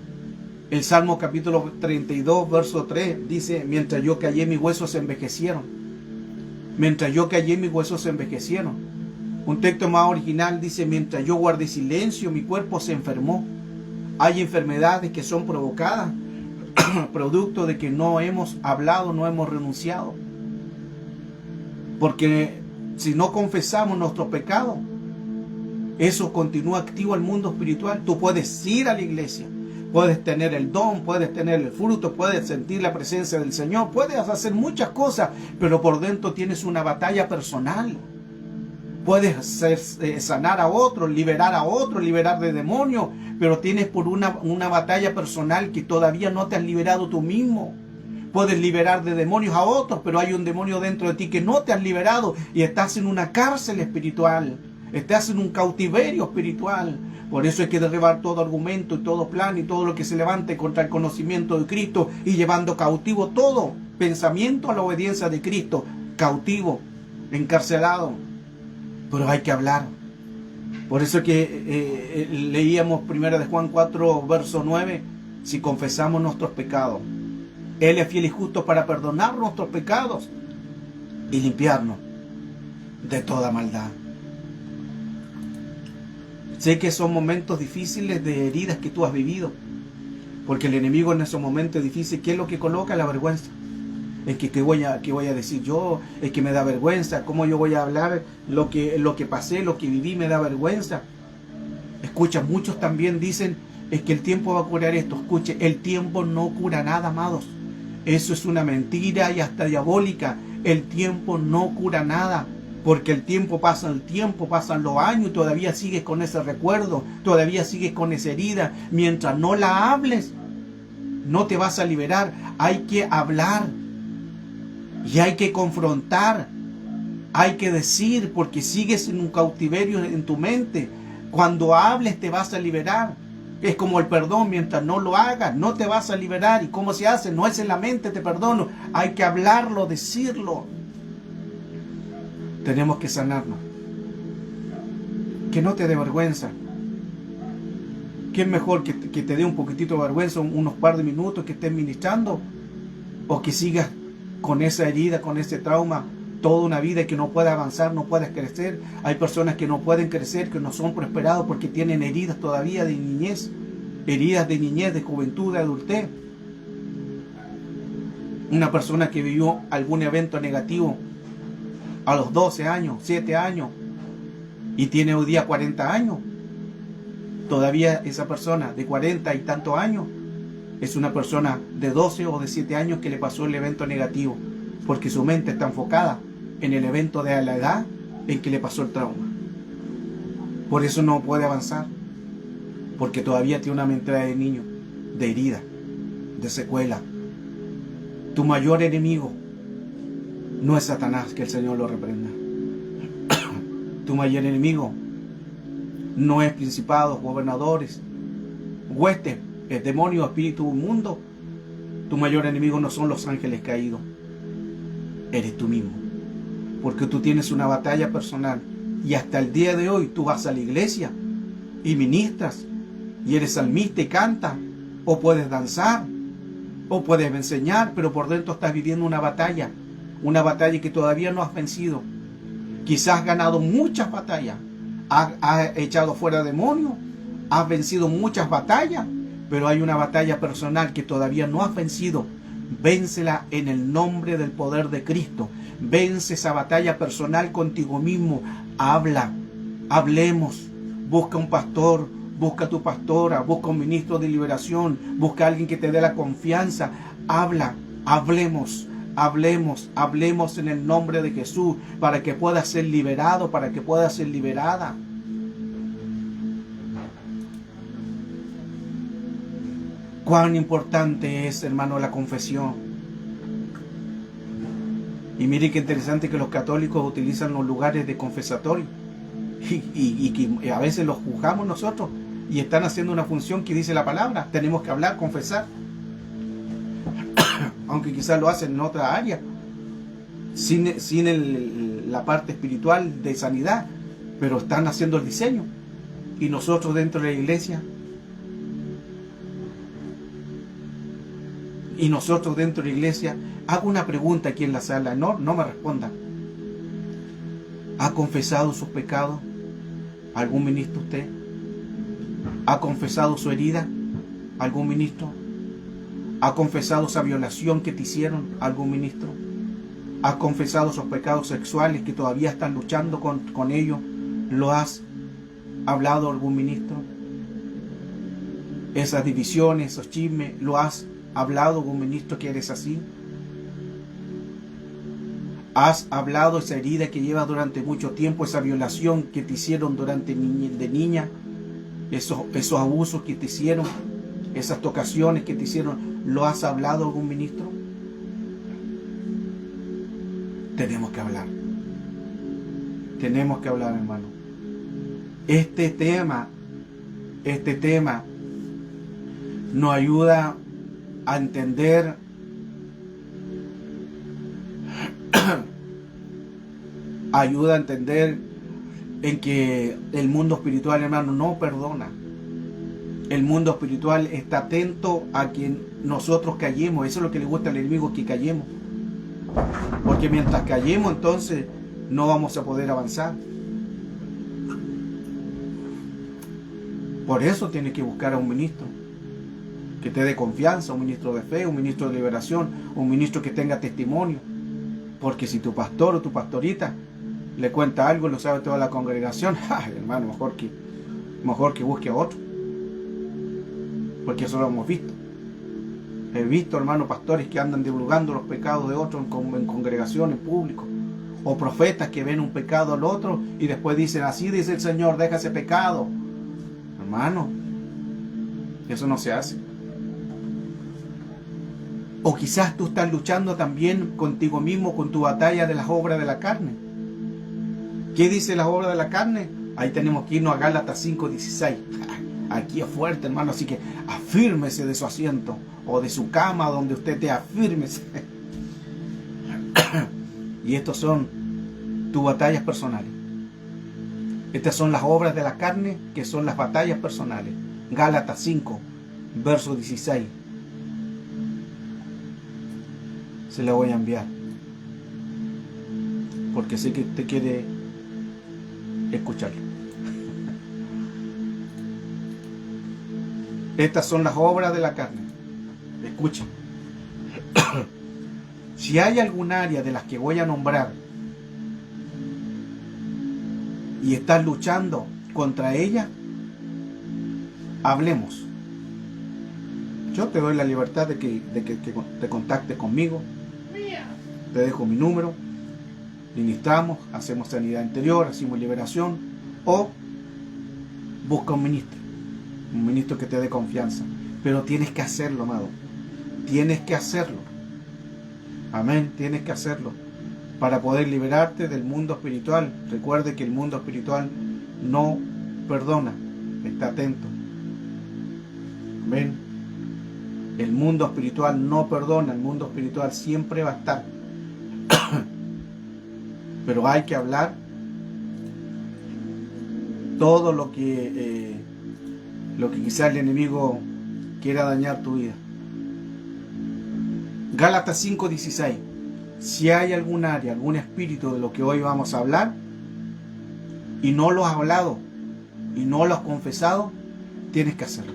El Salmo capítulo 32, verso 3 dice, mientras yo callé mis huesos se envejecieron. Mientras yo callé mis huesos se envejecieron. Un texto más original dice, mientras yo guardé silencio mi cuerpo se enfermó. Hay enfermedades que son provocadas producto de que no hemos hablado, no hemos renunciado. Porque si no confesamos nuestros pecados, eso continúa activo al mundo espiritual. Tú puedes ir a la iglesia, puedes tener el don, puedes tener el fruto, puedes sentir la presencia del Señor, puedes hacer muchas cosas, pero por dentro tienes una batalla personal. Puedes sanar a otros, liberar de demonios, pero tienes por una batalla personal que todavía no te has liberado tú mismo. Puedes liberar de demonios a otros, pero hay un demonio dentro de ti que no te has liberado y estás en una cárcel espiritual, estás en un cautiverio espiritual. Por eso hay que derribar todo argumento y todo plan y todo lo que se levante contra el conocimiento de Cristo y llevando cautivo todo pensamiento a la obediencia de Cristo, cautivo, encarcelado. Pero hay que hablar. Por eso que leíamos 1 de Juan 4, verso 9, si confesamos nuestros pecados, Él es fiel y justo para perdonar nuestros pecados y limpiarnos de toda maldad. Sé que son momentos difíciles de heridas que tú has vivido, porque el enemigo en esos momentos difíciles, ¿qué es lo que coloca? La vergüenza. Es que ¿qué voy a decir yo? Es que me da vergüenza. ¿Cómo yo voy a hablar lo que pasé, lo que viví? Me da vergüenza. Escucha, muchos también dicen, es que el tiempo va a curar esto. Escuche, el tiempo no cura nada, amados. Eso es una mentira y hasta diabólica. El tiempo no cura nada. Porque el tiempo, pasan los años y todavía sigues con ese recuerdo, todavía sigues con esa herida. Mientras no la hables, no te vas a liberar. Hay que hablar. Y hay que confrontar, hay que decir, porque sigues en un cautiverio en tu mente. Cuando hables te vas a liberar. Es como el perdón, mientras no lo hagas, no te vas a liberar. ¿Y cómo se hace? No es en la mente, te perdono. Hay que hablarlo, decirlo. Tenemos que sanarnos. Que no te dé vergüenza. ¿Qué es mejor que te dé un poquitito de vergüenza, unos par de minutos que estés ministrando? ¿O que sigas con esa herida, con ese trauma, toda una vida y que no puedes avanzar, no puedes crecer? Hay personas que no pueden crecer, que no son prosperados porque tienen heridas todavía de niñez, de juventud, de adultez. Una persona que vivió algún evento negativo a los 12 años, 7 años, y tiene hoy día 40 años, todavía esa persona de 40 y tantos años es una persona de 12 o de 7 años que le pasó el evento negativo, porque su mente está enfocada en el evento de la edad en que le pasó el trauma. Por eso no puede avanzar, porque todavía tiene una mente de niño, de herida, de secuela. Tu mayor enemigo no es Satanás, que el Señor lo reprenda. Tu mayor enemigo no es principados, gobernadores, huestes, el demonio, espíritu inmundo. Tu mayor enemigo no son los ángeles caídos. Eres tú mismo. porque tú tienes una batalla personal. Y hasta el día de hoy tú vas a la iglesia y ministras, y eres salmista y cantas, o puedes danzar, o puedes enseñar, pero por dentro estás viviendo una batalla que todavía no has vencido. Quizás has ganado muchas batallas, has echado fuera demonios, has vencido muchas batallas, pero hay una batalla personal que todavía no has vencido. Vénsela en el nombre del poder de Cristo. Vence esa batalla personal contigo mismo. Hablemos. Busca un pastor, busca a tu pastora, busca un ministro de liberación, busca a alguien que te dé la confianza. Hablemos en el nombre de Jesús para que puedas ser liberado, para que puedas ser liberada. Cuán importante es, hermano, la confesión. Y mire qué interesante que los católicos utilizan los lugares de confesatorio y que a veces los juzgamos nosotros y están haciendo una función que dice la palabra. Tenemos que hablar, confesar. Aunque quizás lo hacen en otra área, sin la parte espiritual de sanidad, pero están haciendo el diseño. Y nosotros dentro de la iglesia, hago una pregunta aquí en la sala, no me respondan. ¿Ha confesado sus pecados algún ministro usted? ¿Ha confesado su herida algún ministro? ¿Ha confesado esa violación que te hicieron algún ministro? ¿Has confesado esos pecados sexuales que todavía están luchando con ellos? ¿Lo has hablado algún ministro? Esas divisiones, esos chismes, ¿lo has hablado algún ministro que eres así? ¿Has hablado esa herida que llevas durante mucho tiempo, esa violación que te hicieron de niña, esos abusos que te hicieron, esas tocaciones que te hicieron? ¿Lo has hablado algún ministro? Tenemos que hablar, hermano. Este tema nos ayuda a entender en que el mundo espiritual, hermano, no perdona. El mundo espiritual está atento a que nosotros callemos. Eso es lo que le gusta al enemigo, que callemos. Porque mientras callemos, entonces no vamos a poder avanzar. Por eso tienes que buscar a un ministro que te dé confianza, un ministro de fe, un ministro de liberación, un ministro que tenga testimonio. Porque si tu pastor o tu pastorita le cuenta algo, lo sabe toda la congregación, hermano, mejor que busque a otro. Porque eso lo hemos visto. He visto, hermano, pastores que andan divulgando los pecados de otros en congregaciones públicas. O profetas que ven un pecado al otro y después dicen, así dice el Señor, deja ese pecado. Hermano, eso no se hace. O quizás tú estás luchando también contigo mismo, con tu batalla de las obras de la carne. ¿Qué dice las obras de la carne? Ahí tenemos que irnos a Gálatas 5:16. Aquí es fuerte, hermano, así que afírmese de su asiento o de su cama donde usted esté, afírmese. Y estos son tus batallas personales. Estas son las obras de la carne, que son las batallas personales. Gálatas 5, verso 16. Se la voy a enviar, porque sé que usted quiere escucharlo. Estas son las obras de la carne. Escuchen. Si hay algún área de las que voy a nombrar y estás luchando contra ella, hablemos. Yo te doy la libertad de que te contactes conmigo. Te dejo mi número. Ministramos, hacemos sanidad interior, hacemos liberación. O busca un ministro que te dé confianza. Pero tienes que hacerlo, amado. Tienes que hacerlo. Amén, tienes que hacerlo. Para poder liberarte del mundo espiritual. Recuerde que el mundo espiritual no perdona. Está atento. Amén. El mundo espiritual no perdona. El mundo espiritual siempre va a estar. pero hay que hablar todo lo que quizá el enemigo quiera dañar tu vida. Gálatas 5:16. Si hay algún área, algún espíritu de lo que hoy vamos a hablar y no lo has hablado y no lo has confesado, tienes que hacerlo.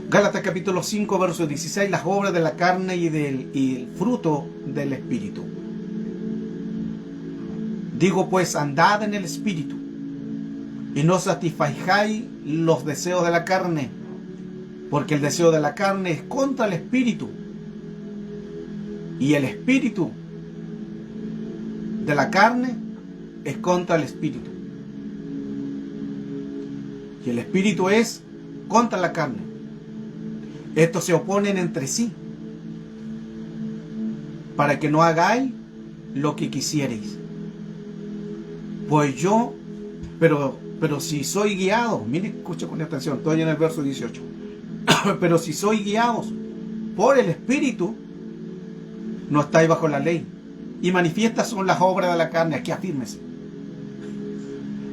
Gálatas capítulo 5, verso 16, las obras de la carne y el fruto del espíritu. Digo pues, andad en el espíritu y no satisfagáis los deseos de la carne, porque el deseo de la carne es contra el espíritu, y el espíritu de la carne es contra el espíritu, y el espíritu es contra la carne. Estos se oponen entre sí, para que no hagáis lo que quisierais. Pues yo, pero si soy guiado, mire, escucha con atención, estoy en el verso 18. Pero si sois guiados por el Espíritu, no estáis bajo la ley. Y manifiestas son las obras de la carne. Aquí afírmese.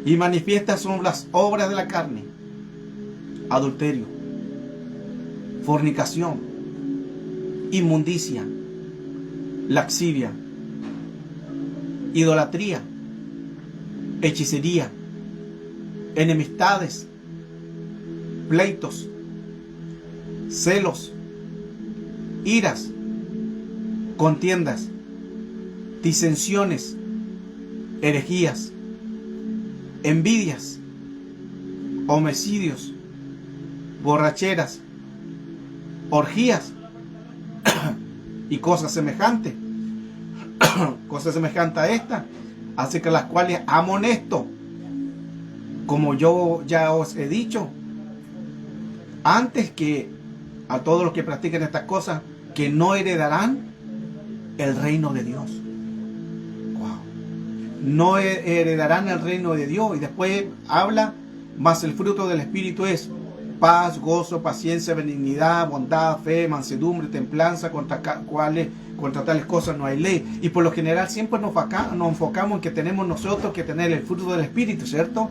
Y manifiestas son las obras de la carne: adulterio, fornicación, inmundicia, lascivia, idolatría, hechicería, enemistades, pleitos, celos, iras, contiendas, disensiones, herejías, envidias, homicidios, borracheras, orgías y cosas semejantes a esta, acerca de las cuales amonesto, como yo ya os he dicho antes, que a todos los que practican estas cosas, que no heredarán el reino de Dios. Wow. No heredarán el reino de Dios. Y después habla, mas el fruto del Espíritu es paz, gozo, paciencia, benignidad, bondad, fe, mansedumbre, templanza, contra tales cosas no hay ley. Y por lo general siempre nos enfocamos en que tenemos nosotros que tener el fruto del Espíritu, ¿cierto?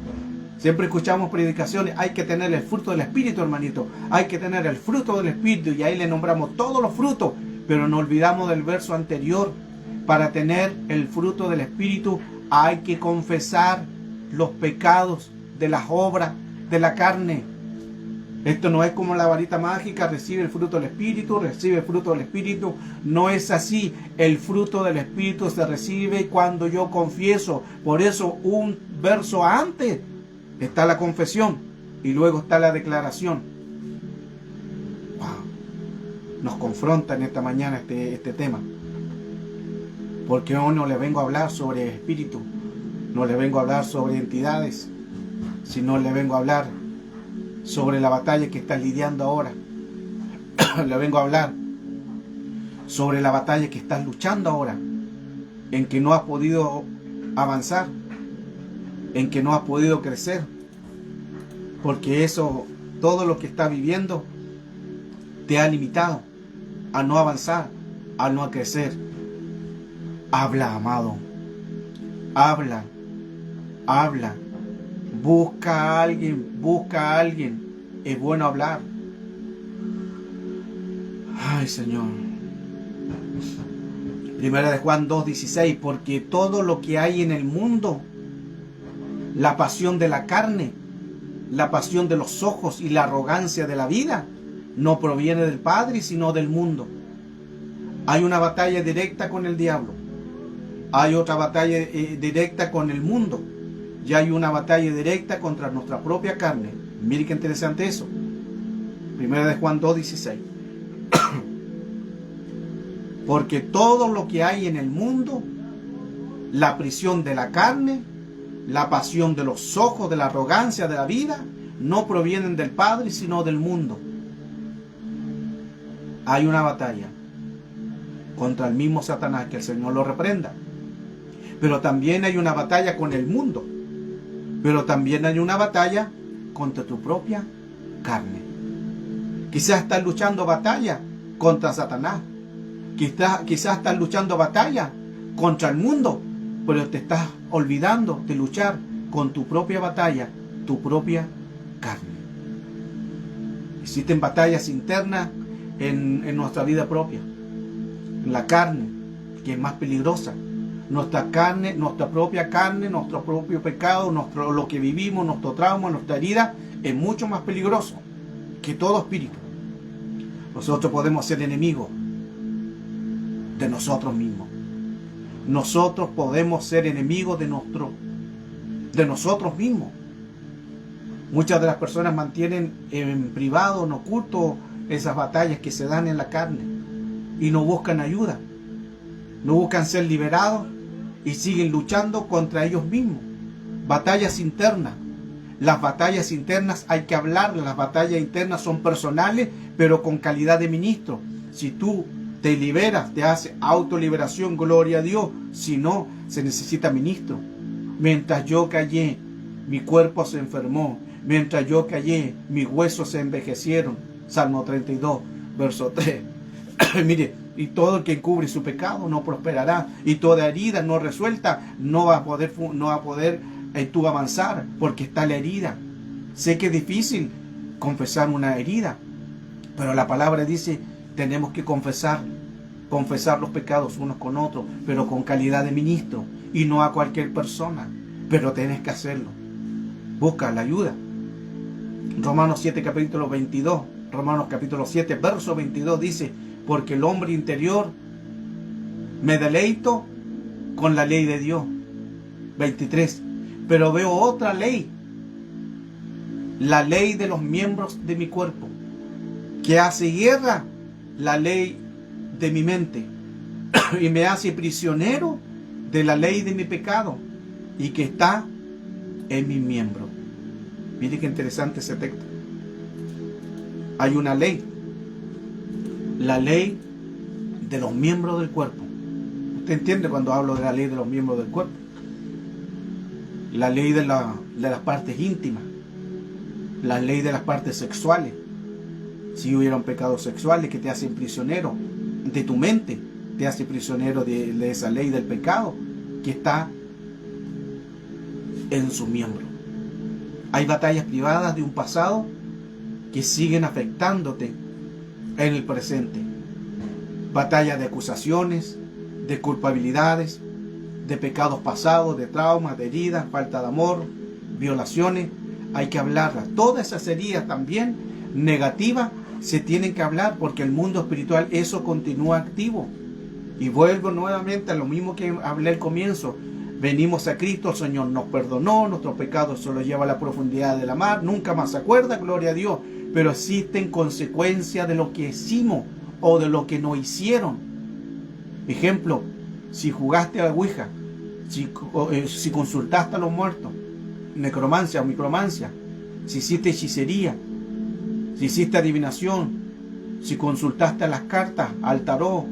Siempre escuchamos predicaciones, hay que tener el fruto del Espíritu, hermanito. Hay que tener el fruto del Espíritu, y ahí le nombramos todos los frutos. Pero no olvidamos del verso anterior. Para tener el fruto del Espíritu hay que confesar los pecados de las obras de la carne. Esto no es como la varita mágica, recibe el fruto del Espíritu, recibe el fruto del Espíritu. No es así. El fruto del Espíritu se recibe cuando yo confieso. Por eso un verso antes está la confesión y luego está la declaración. Wow. Nos confronta en esta mañana este tema. Porque hoy no le vengo a hablar sobre espíritu, no le vengo a hablar sobre entidades, sino le vengo a hablar sobre la batalla que estás lidiando ahora. Le vengo a hablar sobre la batalla que estás luchando ahora, en que no has podido avanzar, en que no has podido crecer, porque eso, todo lo que estás viviendo, te ha limitado a no avanzar, a no crecer. Habla, amado, habla, busca a alguien, es bueno hablar. Ay, Señor. Primera de Juan 2:16, porque todo lo que hay en el mundo, la pasión de la carne, la pasión de los ojos y la arrogancia de la vida, no proviene del Padre, sino del mundo. Hay una batalla directa con el diablo. Hay otra batalla directa con el mundo. Y hay una batalla directa contra nuestra propia carne. Mire qué interesante eso. Primera de Juan 2:16. Porque todo lo que hay en el mundo, la prisión de la carne, la pasión de los ojos, de la arrogancia de la vida, no provienen del Padre, sino del mundo. Hay una batalla contra el mismo Satanás, que el Señor lo reprenda. Pero también hay una batalla con el mundo. Pero también hay una batalla contra tu propia carne. Quizás estás luchando batalla contra Satanás. Quizás estás luchando batalla contra el mundo. pero te estás olvidando de luchar con tu propia batalla, tu propia carne. Existen batallas internas en nuestra vida propia. La carne, que es más peligrosa. Nuestra carne, nuestra propia carne, nuestro propio pecado, lo que vivimos, nuestro trauma, nuestra herida, es mucho más peligroso que todo espíritu. Nosotros podemos ser enemigos de nosotros mismos. Nosotros podemos ser enemigos de nosotros mismos. Muchas de las personas mantienen en privado, en oculto, esas batallas que se dan en la carne y no buscan ayuda, no buscan ser liberados y siguen luchando contra ellos mismos. Batallas internas. Las batallas internas hay que hablarlas. Las batallas internas son personales, pero con calidad de ministro. Si tú te liberas, te hace autoliberación, gloria a Dios. Si no, se necesita ministro. Mientras yo callé, mi cuerpo se enfermó. Mientras yo callé, mis huesos se envejecieron. Salmo 32, verso 3. Mire, y todo el que encubre su pecado no prosperará, y toda herida no resuelta no va a poder tú avanzar, porque está la herida. Sé que es difícil confesar una herida, pero la palabra dice, tenemos que confesar los pecados unos con otros, pero con calidad de ministro, y no a cualquier persona, pero tienes que hacerlo. Busca la ayuda. Romanos 7, capítulo 22, Romanos capítulo 7, verso 22 dice, porque el hombre interior me deleito con la ley de Dios. 23. Pero veo otra ley, la ley de los miembros de mi cuerpo, que hace guerra la ley de mi mente y me hace prisionero de la ley de mi pecado y que está en mis miembros. Mire qué interesante ese texto. Hay una ley, la ley de los miembros del cuerpo. ¿Usted entiende cuando hablo de la ley de los miembros del cuerpo? La ley de las partes íntimas, la ley de las partes sexuales. Si hubieran pecados sexuales que te hacen prisionero de tu mente, te hace prisionero de esa ley del pecado que está en su miembro. Hay batallas privadas de un pasado que siguen afectándote en el presente. Batallas de acusaciones, de culpabilidades, de pecados pasados, de traumas, de heridas, falta de amor, violaciones. Hay que hablarlas. Todas esas heridas también negativas se tienen que hablar, porque el mundo espiritual eso continúa activo. Y vuelvo nuevamente a lo mismo que hablé al comienzo. Venimos a Cristo, el Señor nos perdonó, nuestros pecados se los lleva a la profundidad de la mar, nunca más se acuerda, gloria a Dios. Pero existen consecuencias de lo que hicimos o de lo que no hicieron. Ejemplo, si jugaste a la Ouija, si consultaste a los muertos, necromancia o micromancia, si hiciste hechicería, si hiciste adivinación, si consultaste a las cartas, al tarot,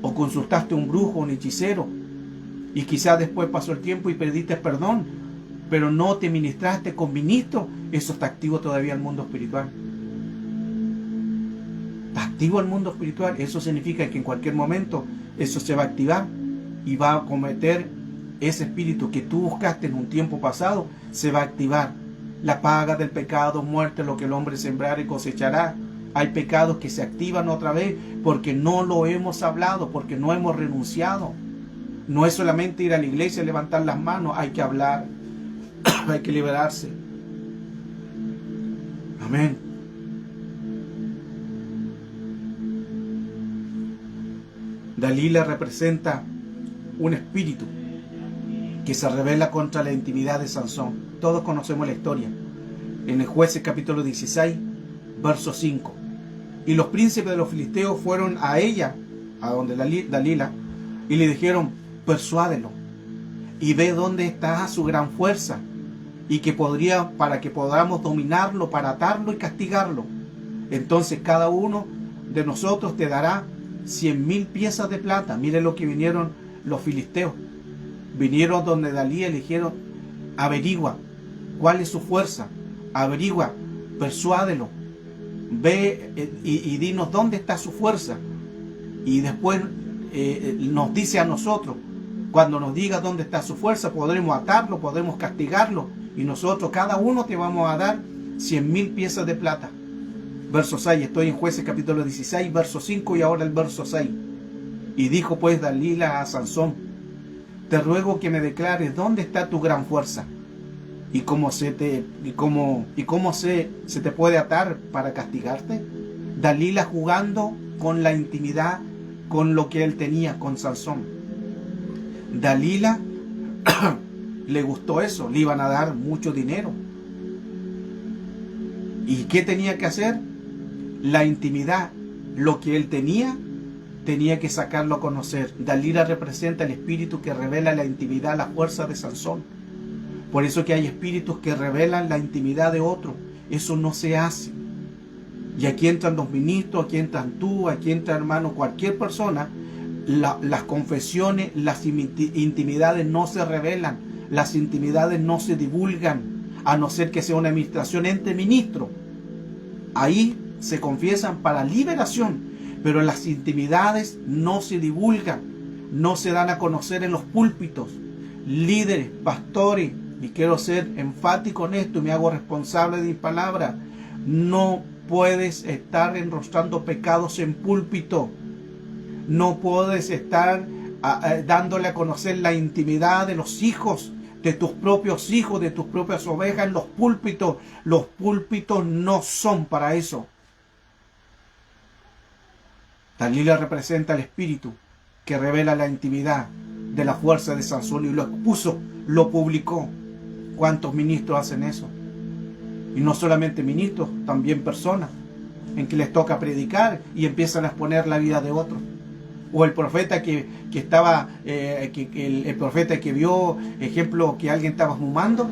o consultaste a un brujo, un hechicero, y quizás después pasó el tiempo y perdiste perdón, pero no te ministraste con ministro, eso está activo todavía el mundo espiritual. Está activo el mundo espiritual, eso significa que en cualquier momento eso se va a activar y va a cometer ese espíritu que tú buscaste en un tiempo pasado, se va a activar. La paga del pecado, muerte, lo que el hombre sembrare cosechará. Hay pecados que se activan otra vez porque no lo hemos hablado, porque no hemos renunciado. No es solamente ir a la iglesia y levantar las manos, hay que hablar, hay que liberarse. Amén. Dalila representa un espíritu que se revela contra la intimidad de Sansón. Todos conocemos la historia. En el Jueces capítulo 16, verso 5. Y los príncipes de los filisteos fueron a ella, a donde Dalila, y le dijeron, persuádelo y ve dónde está su gran fuerza y que podría, para que podamos dominarlo, para atarlo y castigarlo. Entonces cada uno de nosotros te dará 100,000 piezas de plata. Miren lo que vinieron los filisteos. Vinieron donde Dalila y le dijeron, averigua cuál es su fuerza, averigua, persuádelo, ve y dinos dónde está su fuerza. Y después nos dice a nosotros Cuando nos diga dónde está su fuerza, podremos atarlo, podremos castigarlo. Y nosotros, cada uno, te vamos a dar 100.000 piezas de plata. Verso 6, estoy en Jueces capítulo 16, verso 5 y ahora el verso 6. Y dijo pues Dalila a Sansón: te ruego que me declares dónde está tu gran fuerza y cómo se te puede atar para castigarte. Dalila jugando con la intimidad, con lo que él tenía con Sansón. Dalila le gustó eso, le iban a dar mucho dinero. ¿Y qué tenía que hacer? La intimidad, lo que él tenía que sacarlo a conocer. Dalila representa el espíritu que revela la intimidad, la fuerza de Sansón. Por eso que hay espíritus que revelan la intimidad de otro. Eso no se hace. Y aquí entran los ministros, aquí entran tú, aquí entra hermano, cualquier persona. Las confesiones, las intimidades no se revelan, las intimidades no se divulgan, a no ser que sea una administración entre ministros. Ahí se confiesan para liberación, pero las intimidades no se divulgan, no se dan a conocer en los púlpitos. Líderes, pastores, y quiero ser enfático en esto y me hago responsable de mi palabra, no puedes estar enrostrando pecados en púlpito. No puedes estar dándole a conocer la intimidad de los hijos, de tus propios hijos, de tus propias ovejas en los púlpitos. Los púlpitos no son para eso. Dalila representa el espíritu que revela la intimidad de la fuerza de Sansón y lo expuso, lo publicó. ¿Cuántos ministros hacen eso? Y no solamente ministros, también personas en que les toca predicar y empiezan a exponer la vida de otros. O el profeta el profeta que vio, ejemplo, que alguien estaba fumando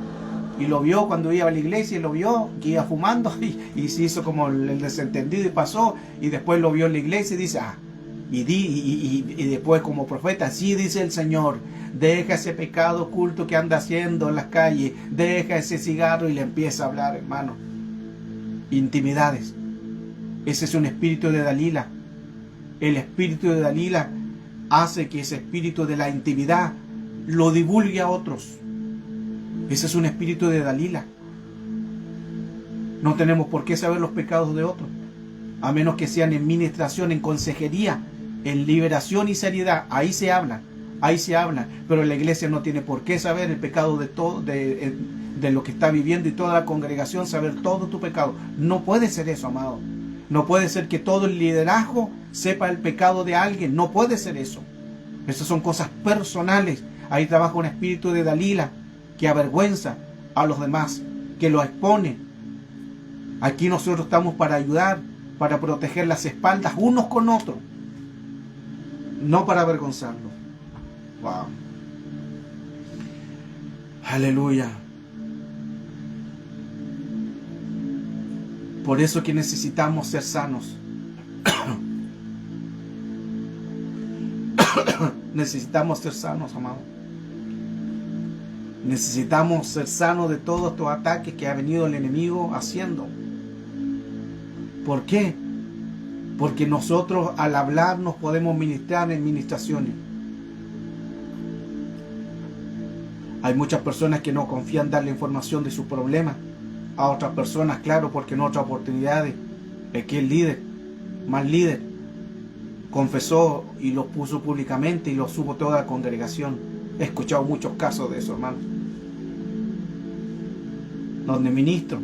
y lo vio cuando iba a la iglesia y lo vio que iba fumando y se hizo como el desentendido y pasó, y después lo vio en la iglesia y dice, y después como profeta, así dice el Señor, deja ese pecado oculto que anda haciendo en las calles, deja ese cigarro, y le empieza a hablar, hermano. Intimidades. Ese es un espíritu de Dalila. El espíritu de Dalila hace que ese espíritu de la intimidad lo divulgue a otros. Ese es un espíritu de Dalila. No tenemos por qué saber los pecados de otros, a menos que sean en ministración, en consejería, en liberación y seriedad. Ahí se habla, pero la iglesia no tiene por qué saber el pecado de todo, de lo que está viviendo, y toda la congregación saber todo tu pecado. No puede ser eso, amado. No puede ser que todo el liderazgo sepa el pecado de alguien. No puede ser eso. Esas son cosas personales. Ahí trabaja un espíritu de Dalila que avergüenza a los demás, que lo expone. Aquí nosotros estamos para ayudar, para proteger las espaldas unos con otros, no para avergonzarlos. Wow. Aleluya. Por eso que necesitamos ser sanos. Necesitamos ser sanos, amado. Necesitamos ser sanos de todos estos ataques que ha venido el enemigo haciendo. ¿Por qué? Porque nosotros al hablar nos podemos ministrar en ministraciones. Hay muchas personas que no confían dar la información de sus problemas a otras personas, claro, porque en otras oportunidades el que es líder, más líder, confesó y lo puso públicamente y lo supo toda la congregación. He escuchado muchos casos de eso, hermano, donde ministros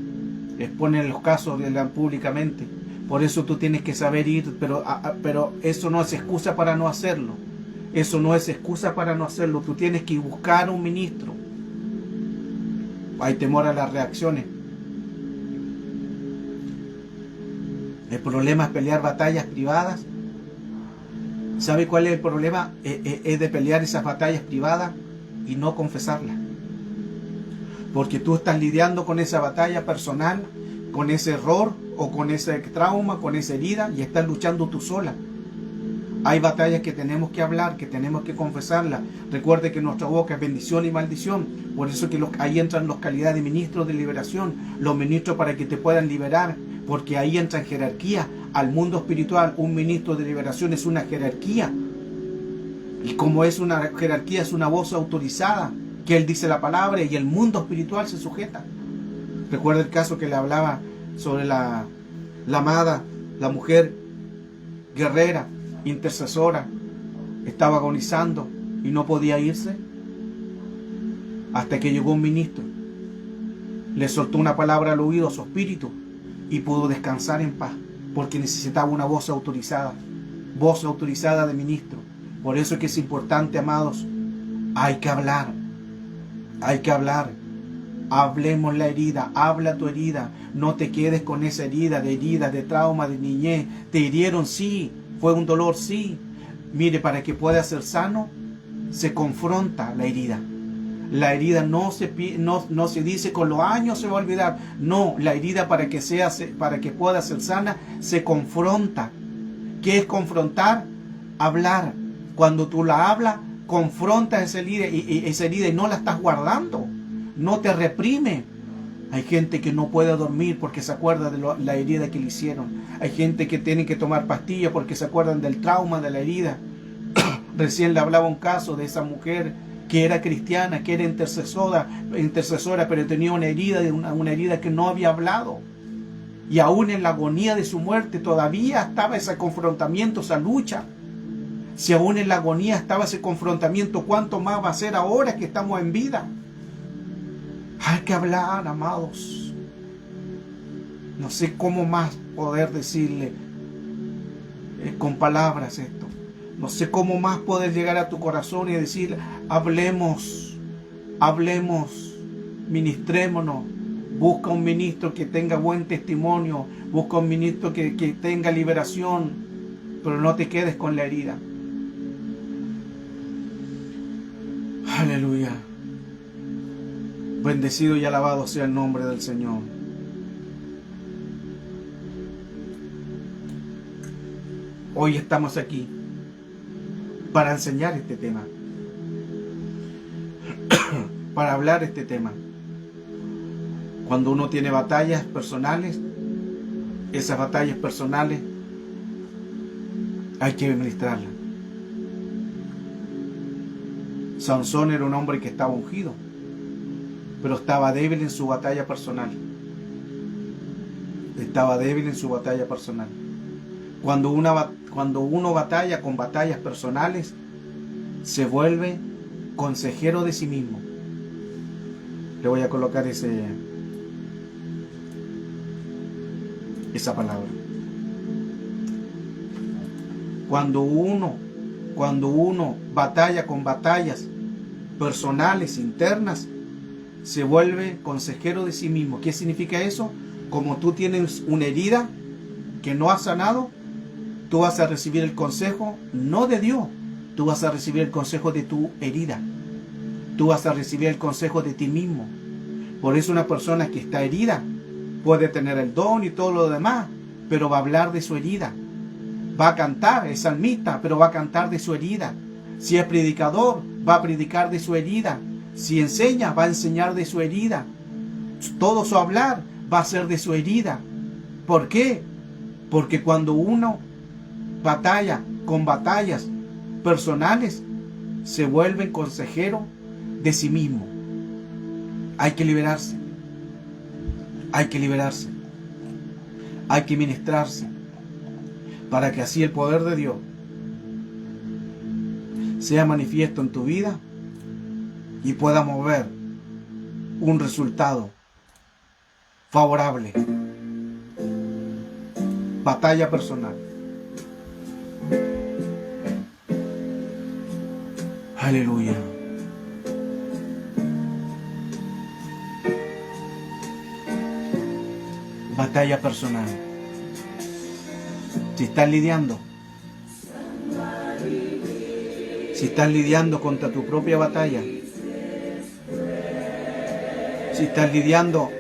exponen los casos públicamente. Por eso tú tienes que saber ir, pero eso no es excusa para no hacerlo. Eso no es excusa para no hacerlo. Tú tienes que buscar un ministro. Hay temor a las reacciones. El problema es pelear batallas privadas. ¿Sabe cuál es el problema? Es de pelear esas batallas privadas y no confesarlas. Porque tú estás lidiando con esa batalla personal, con ese error o con ese trauma, con esa herida, y estás luchando tú sola. Hay batallas que tenemos que hablar, que tenemos que confesarlas. Recuerde que nuestra boca es bendición y maldición. Por eso que ahí entran las calidades de ministros de liberación, los ministros para que te puedan liberar, porque ahí entra en jerarquía al mundo espiritual. Un ministro de liberación es una jerarquía. Y como es una jerarquía, es una voz autorizada, que Él dice la palabra y el mundo espiritual se sujeta. Recuerda el caso que le hablaba sobre la amada, la mujer guerrera, intercesora, estaba agonizando y no podía irse, hasta que llegó un ministro, le soltó una palabra al oído a su espíritu y pudo descansar en paz, porque necesitaba una voz autorizada de ministro. Por eso es que es importante, amados, hay que hablar, hablemos la herida, habla tu herida, no te quedes con esa herida, de trauma, de niñez. Te hirieron, sí, fue un dolor, sí. Mire, para que pueda ser sano, se confronta la herida. La herida no se dice con los años se va a olvidar. No, la herida para que pueda ser sana, se confronta. ¿Qué es confrontar? Hablar. Cuando tú la hablas, confrontas esa herida y no la estás guardando. No te reprime. Hay gente que no puede dormir porque se acuerda de la herida que le hicieron. Hay gente que tiene que tomar pastillas porque se acuerdan del trauma de la herida. Recién le hablaba un caso de esa mujer que era cristiana, que era intercesora, pero tenía una herida que no había hablado. Y aún en la agonía de su muerte todavía estaba ese confrontamiento, esa lucha. Si aún en la agonía estaba ese confrontamiento, ¿cuánto más va a ser ahora que estamos en vida? Hay que hablar, amados. No sé cómo más poder decirle con palabras esto. No sé cómo más poder llegar a tu corazón y decir, hablemos, ministrémonos. Busca un ministro que tenga buen testimonio, busca un ministro que tenga liberación, pero no te quedes con la herida. Aleluya. Bendecido y alabado sea el nombre del Señor. Hoy estamos aquí para enseñar este tema, para hablar este tema. Cuando uno tiene batallas personales, esas batallas personales hay que administrarlas. Sansón era un hombre que estaba ungido, pero estaba débil en su batalla personal. Cuando uno batalla con batallas personales, se vuelve consejero de sí mismo. Le voy a colocar esa palabra. Cuando uno batalla con batallas personales, internas, se vuelve consejero de sí mismo. ¿Qué significa eso? Como tú tienes una herida que no has sanado, tú vas a recibir el consejo no de Dios, tú vas a recibir el consejo de tu herida, tú vas a recibir el consejo de ti mismo. Por eso una persona que está herida puede tener el don y todo lo demás, pero va a hablar de su herida. Va a cantar, es salmista, pero va a cantar de su herida. Si es predicador, va a predicar de su herida. Si enseña, va a enseñar de su herida. Todo su hablar va a ser de su herida. ¿Por qué? Porque cuando uno batalla con batallas personales, se vuelve consejero de sí mismo. Hay que liberarse. Hay que ministrarse, para que así el poder de Dios sea manifiesto en tu vida y pueda mover un resultado favorable. Batalla personal. Aleluya. Batalla personal. Si estás lidiando contra tu propia batalla, si estás lidiando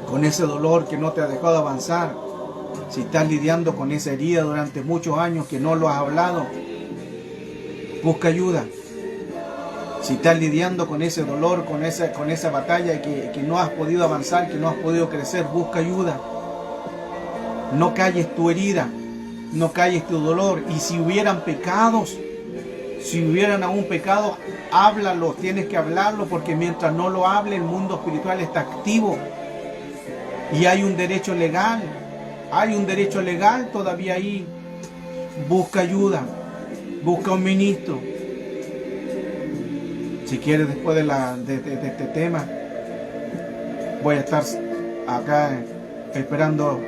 con ese dolor que no te ha dejado avanzar, si estás lidiando con esa herida durante muchos años que no lo has hablado, busca ayuda. Si estás lidiando con ese dolor, con esa batalla que no has podido avanzar, que no has podido crecer, busca ayuda. No calles tu herida, no calles tu dolor. Y si hubieran pecados Si hubieran aún pecado, háblalo, tienes que hablarlo, porque mientras no lo hable, el mundo espiritual está activo. Y hay un derecho legal todavía ahí. Busca ayuda, busca un ministro. Si quieres, después de este tema, voy a estar acá esperando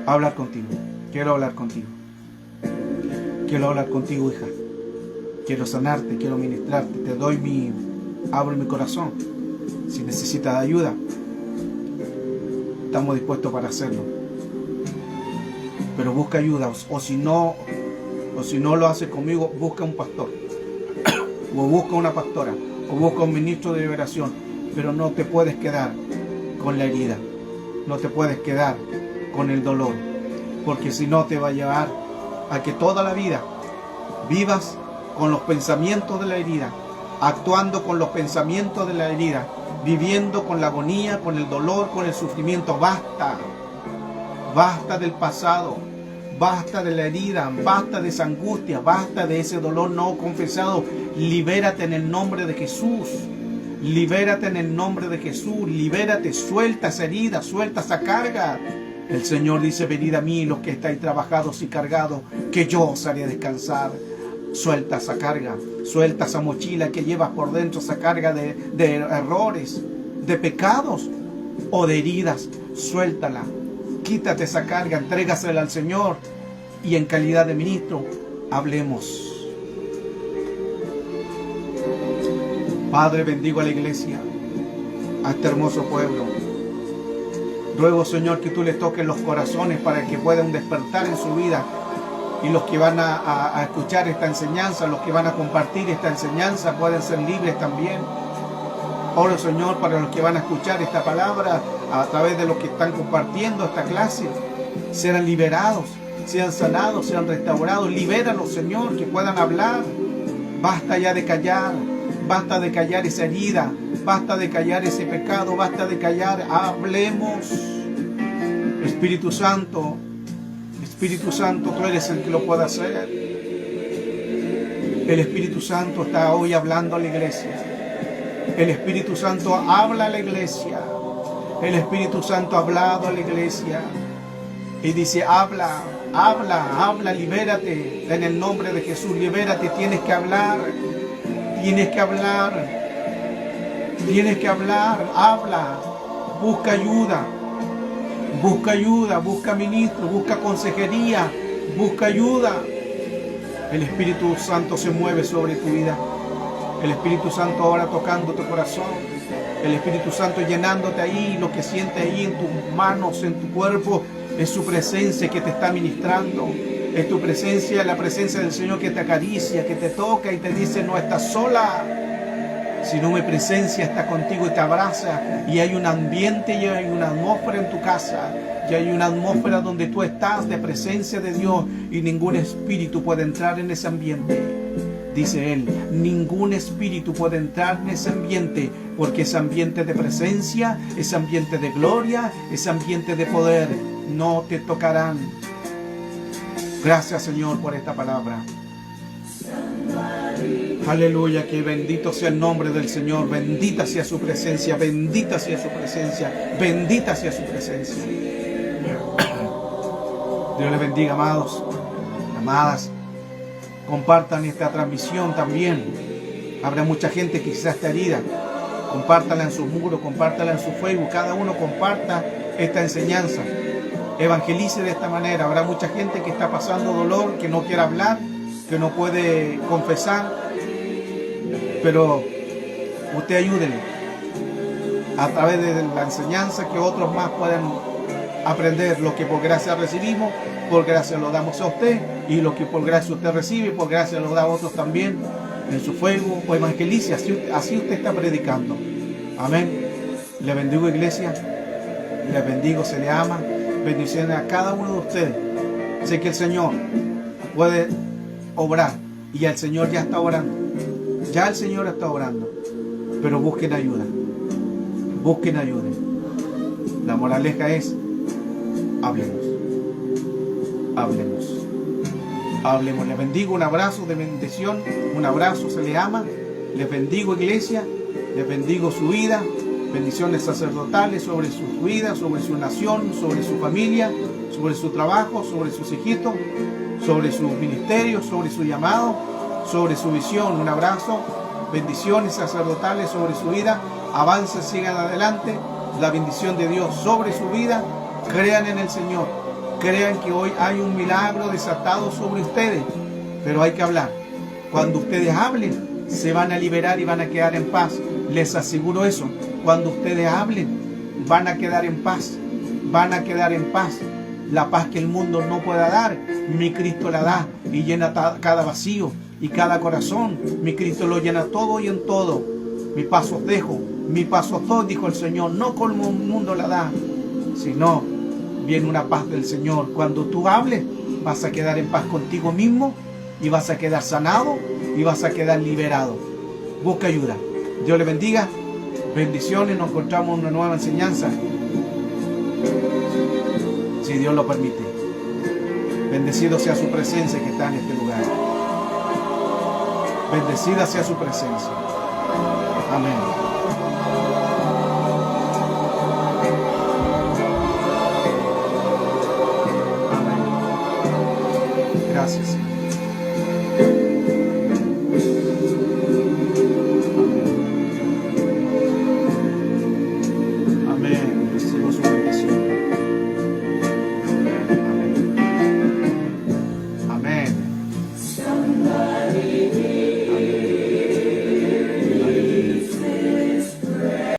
hablar contigo. Quiero hablar contigo. Quiero hablar contigo, hija. Quiero sanarte, quiero ministrarte. Abro mi corazón. Si necesitas ayuda, estamos dispuestos para hacerlo. Pero busca ayuda. O si no lo haces conmigo, busca un pastor. O busca una pastora. O busca un ministro de liberación. Pero no te puedes quedar con la herida. No te puedes quedar con el dolor. Porque si no, te va a llevar a que toda la vida vivas con los pensamientos de la herida, actuando con los pensamientos de la herida, viviendo con la agonía, con el dolor, con el sufrimiento. Basta del pasado, basta de la herida, basta de esa angustia, basta de ese dolor no confesado. Libérate en el nombre de Jesús. Libérate en el nombre de Jesús. Libérate, suelta esa herida, suelta esa carga. El Señor dice: venid a mí los que estáis trabajados y cargados, que yo os haré descansar. Suelta esa carga, suelta esa mochila que llevas por dentro, esa carga de errores, de pecados o de heridas. Suéltala, quítate esa carga, entrégasela al Señor y en calidad de ministro, hablemos. Padre, bendigo a la iglesia, a este hermoso pueblo. Ruego, Señor, que tú les toques los corazones para que puedan despertar en su vida. Y los que van a escuchar esta enseñanza, los que van a compartir esta enseñanza, pueden ser libres también. Oro, Señor, para los que van a escuchar esta palabra a través de los que están compartiendo esta clase, sean liberados, sean sanados, sean restaurados. Libéralos, Señor, que puedan hablar. Basta ya de callar. Basta de callar esa herida. Basta de callar ese pecado. Basta de callar. Hablemos. Espíritu Santo, tú eres el que lo puede hacer. El Espíritu Santo está hoy hablando a la iglesia. El Espíritu Santo habla a la iglesia. El Espíritu Santo ha hablado a la iglesia. Y dice: habla, libérate en el nombre de Jesús. Libérate, tienes que hablar. Habla. Busca ayuda, busca ministro, busca consejería, busca ayuda. El Espíritu Santo se mueve sobre tu vida. El Espíritu Santo ahora tocando tu corazón. El Espíritu Santo llenándote ahí. Lo que sientes ahí en tus manos, en tu cuerpo, es su presencia que te está ministrando. Es tu presencia, la presencia del Señor que te acaricia, que te toca y te dice: no estás sola, sino mi presencia está contigo y te abraza. Y hay un ambiente y hay una atmósfera en tu casa. Y hay una atmósfera donde tú estás de presencia de Dios. Y ningún espíritu puede entrar en ese ambiente. Dice Él: ningún espíritu puede entrar en ese ambiente. Porque ese ambiente de presencia, ese ambiente de gloria, ese ambiente de poder, no te tocarán. Gracias, Señor, por esta palabra. Aleluya, que bendito sea el nombre del Señor. Bendita sea su presencia, bendita sea su presencia, bendita sea su presencia. Dios les bendiga, amados, amadas. Compartan esta transmisión también. Habrá mucha gente que quizás está herida. Compártala en sus muros, compártala en su Facebook. Cada uno comparta esta enseñanza. Evangelice de esta manera. Habrá mucha gente que está pasando dolor, que no quiere hablar, que no puede confesar. Pero usted ayúdenle a través de la enseñanza, que otros más puedan aprender lo que por gracia recibimos. Por gracia lo damos a usted, y lo que por gracia usted recibe, por gracia lo da a otros también en su Facebook. O evangelice, así usted está predicando. Amén. Le bendigo, iglesia. Le bendigo, se le ama. Bendiciones a cada uno de ustedes. Sé que el Señor puede obrar, y el Señor ya está orando. Ya el Señor está orando. Pero busquen ayuda. Busquen ayuda. La moraleja es: hablemos. Hablemos. Hablemos. Les bendigo, un abrazo de bendición, un abrazo, se les ama. Les bendigo, iglesia, les bendigo su vida, bendiciones sacerdotales sobre sus vidas, sobre su nación, sobre su familia, sobre su trabajo, sobre sus hijitos, sobre su ministerio, sobre su llamado, sobre su visión. Un abrazo, bendiciones sacerdotales sobre su vida. Avancen, sigan adelante. La bendición de Dios sobre su vida. Crean en el Señor. Crean que hoy hay un milagro desatado sobre ustedes. Pero hay que hablar. Cuando ustedes hablen, se van a liberar y van a quedar en paz. Les aseguro eso. Cuando ustedes hablen, van a quedar en paz. Van a quedar en paz. La paz que el mundo no pueda dar, mi Cristo la da y llena cada vacío y cada corazón. Mi Cristo lo llena todo y en todo. Mi paz os dejo, mi paz os doy, dijo el Señor. No como el mundo la da, sino viene una paz del Señor. Cuando tú hables, vas a quedar en paz contigo mismo y vas a quedar sanado y vas a quedar liberado. Busca ayuda. Dios le bendiga. Bendiciones. Nos encontramos en una nueva enseñanza, si Dios lo permite. Bendecido sea su presencia que está en este lugar. Bendecida sea su presencia. Amén.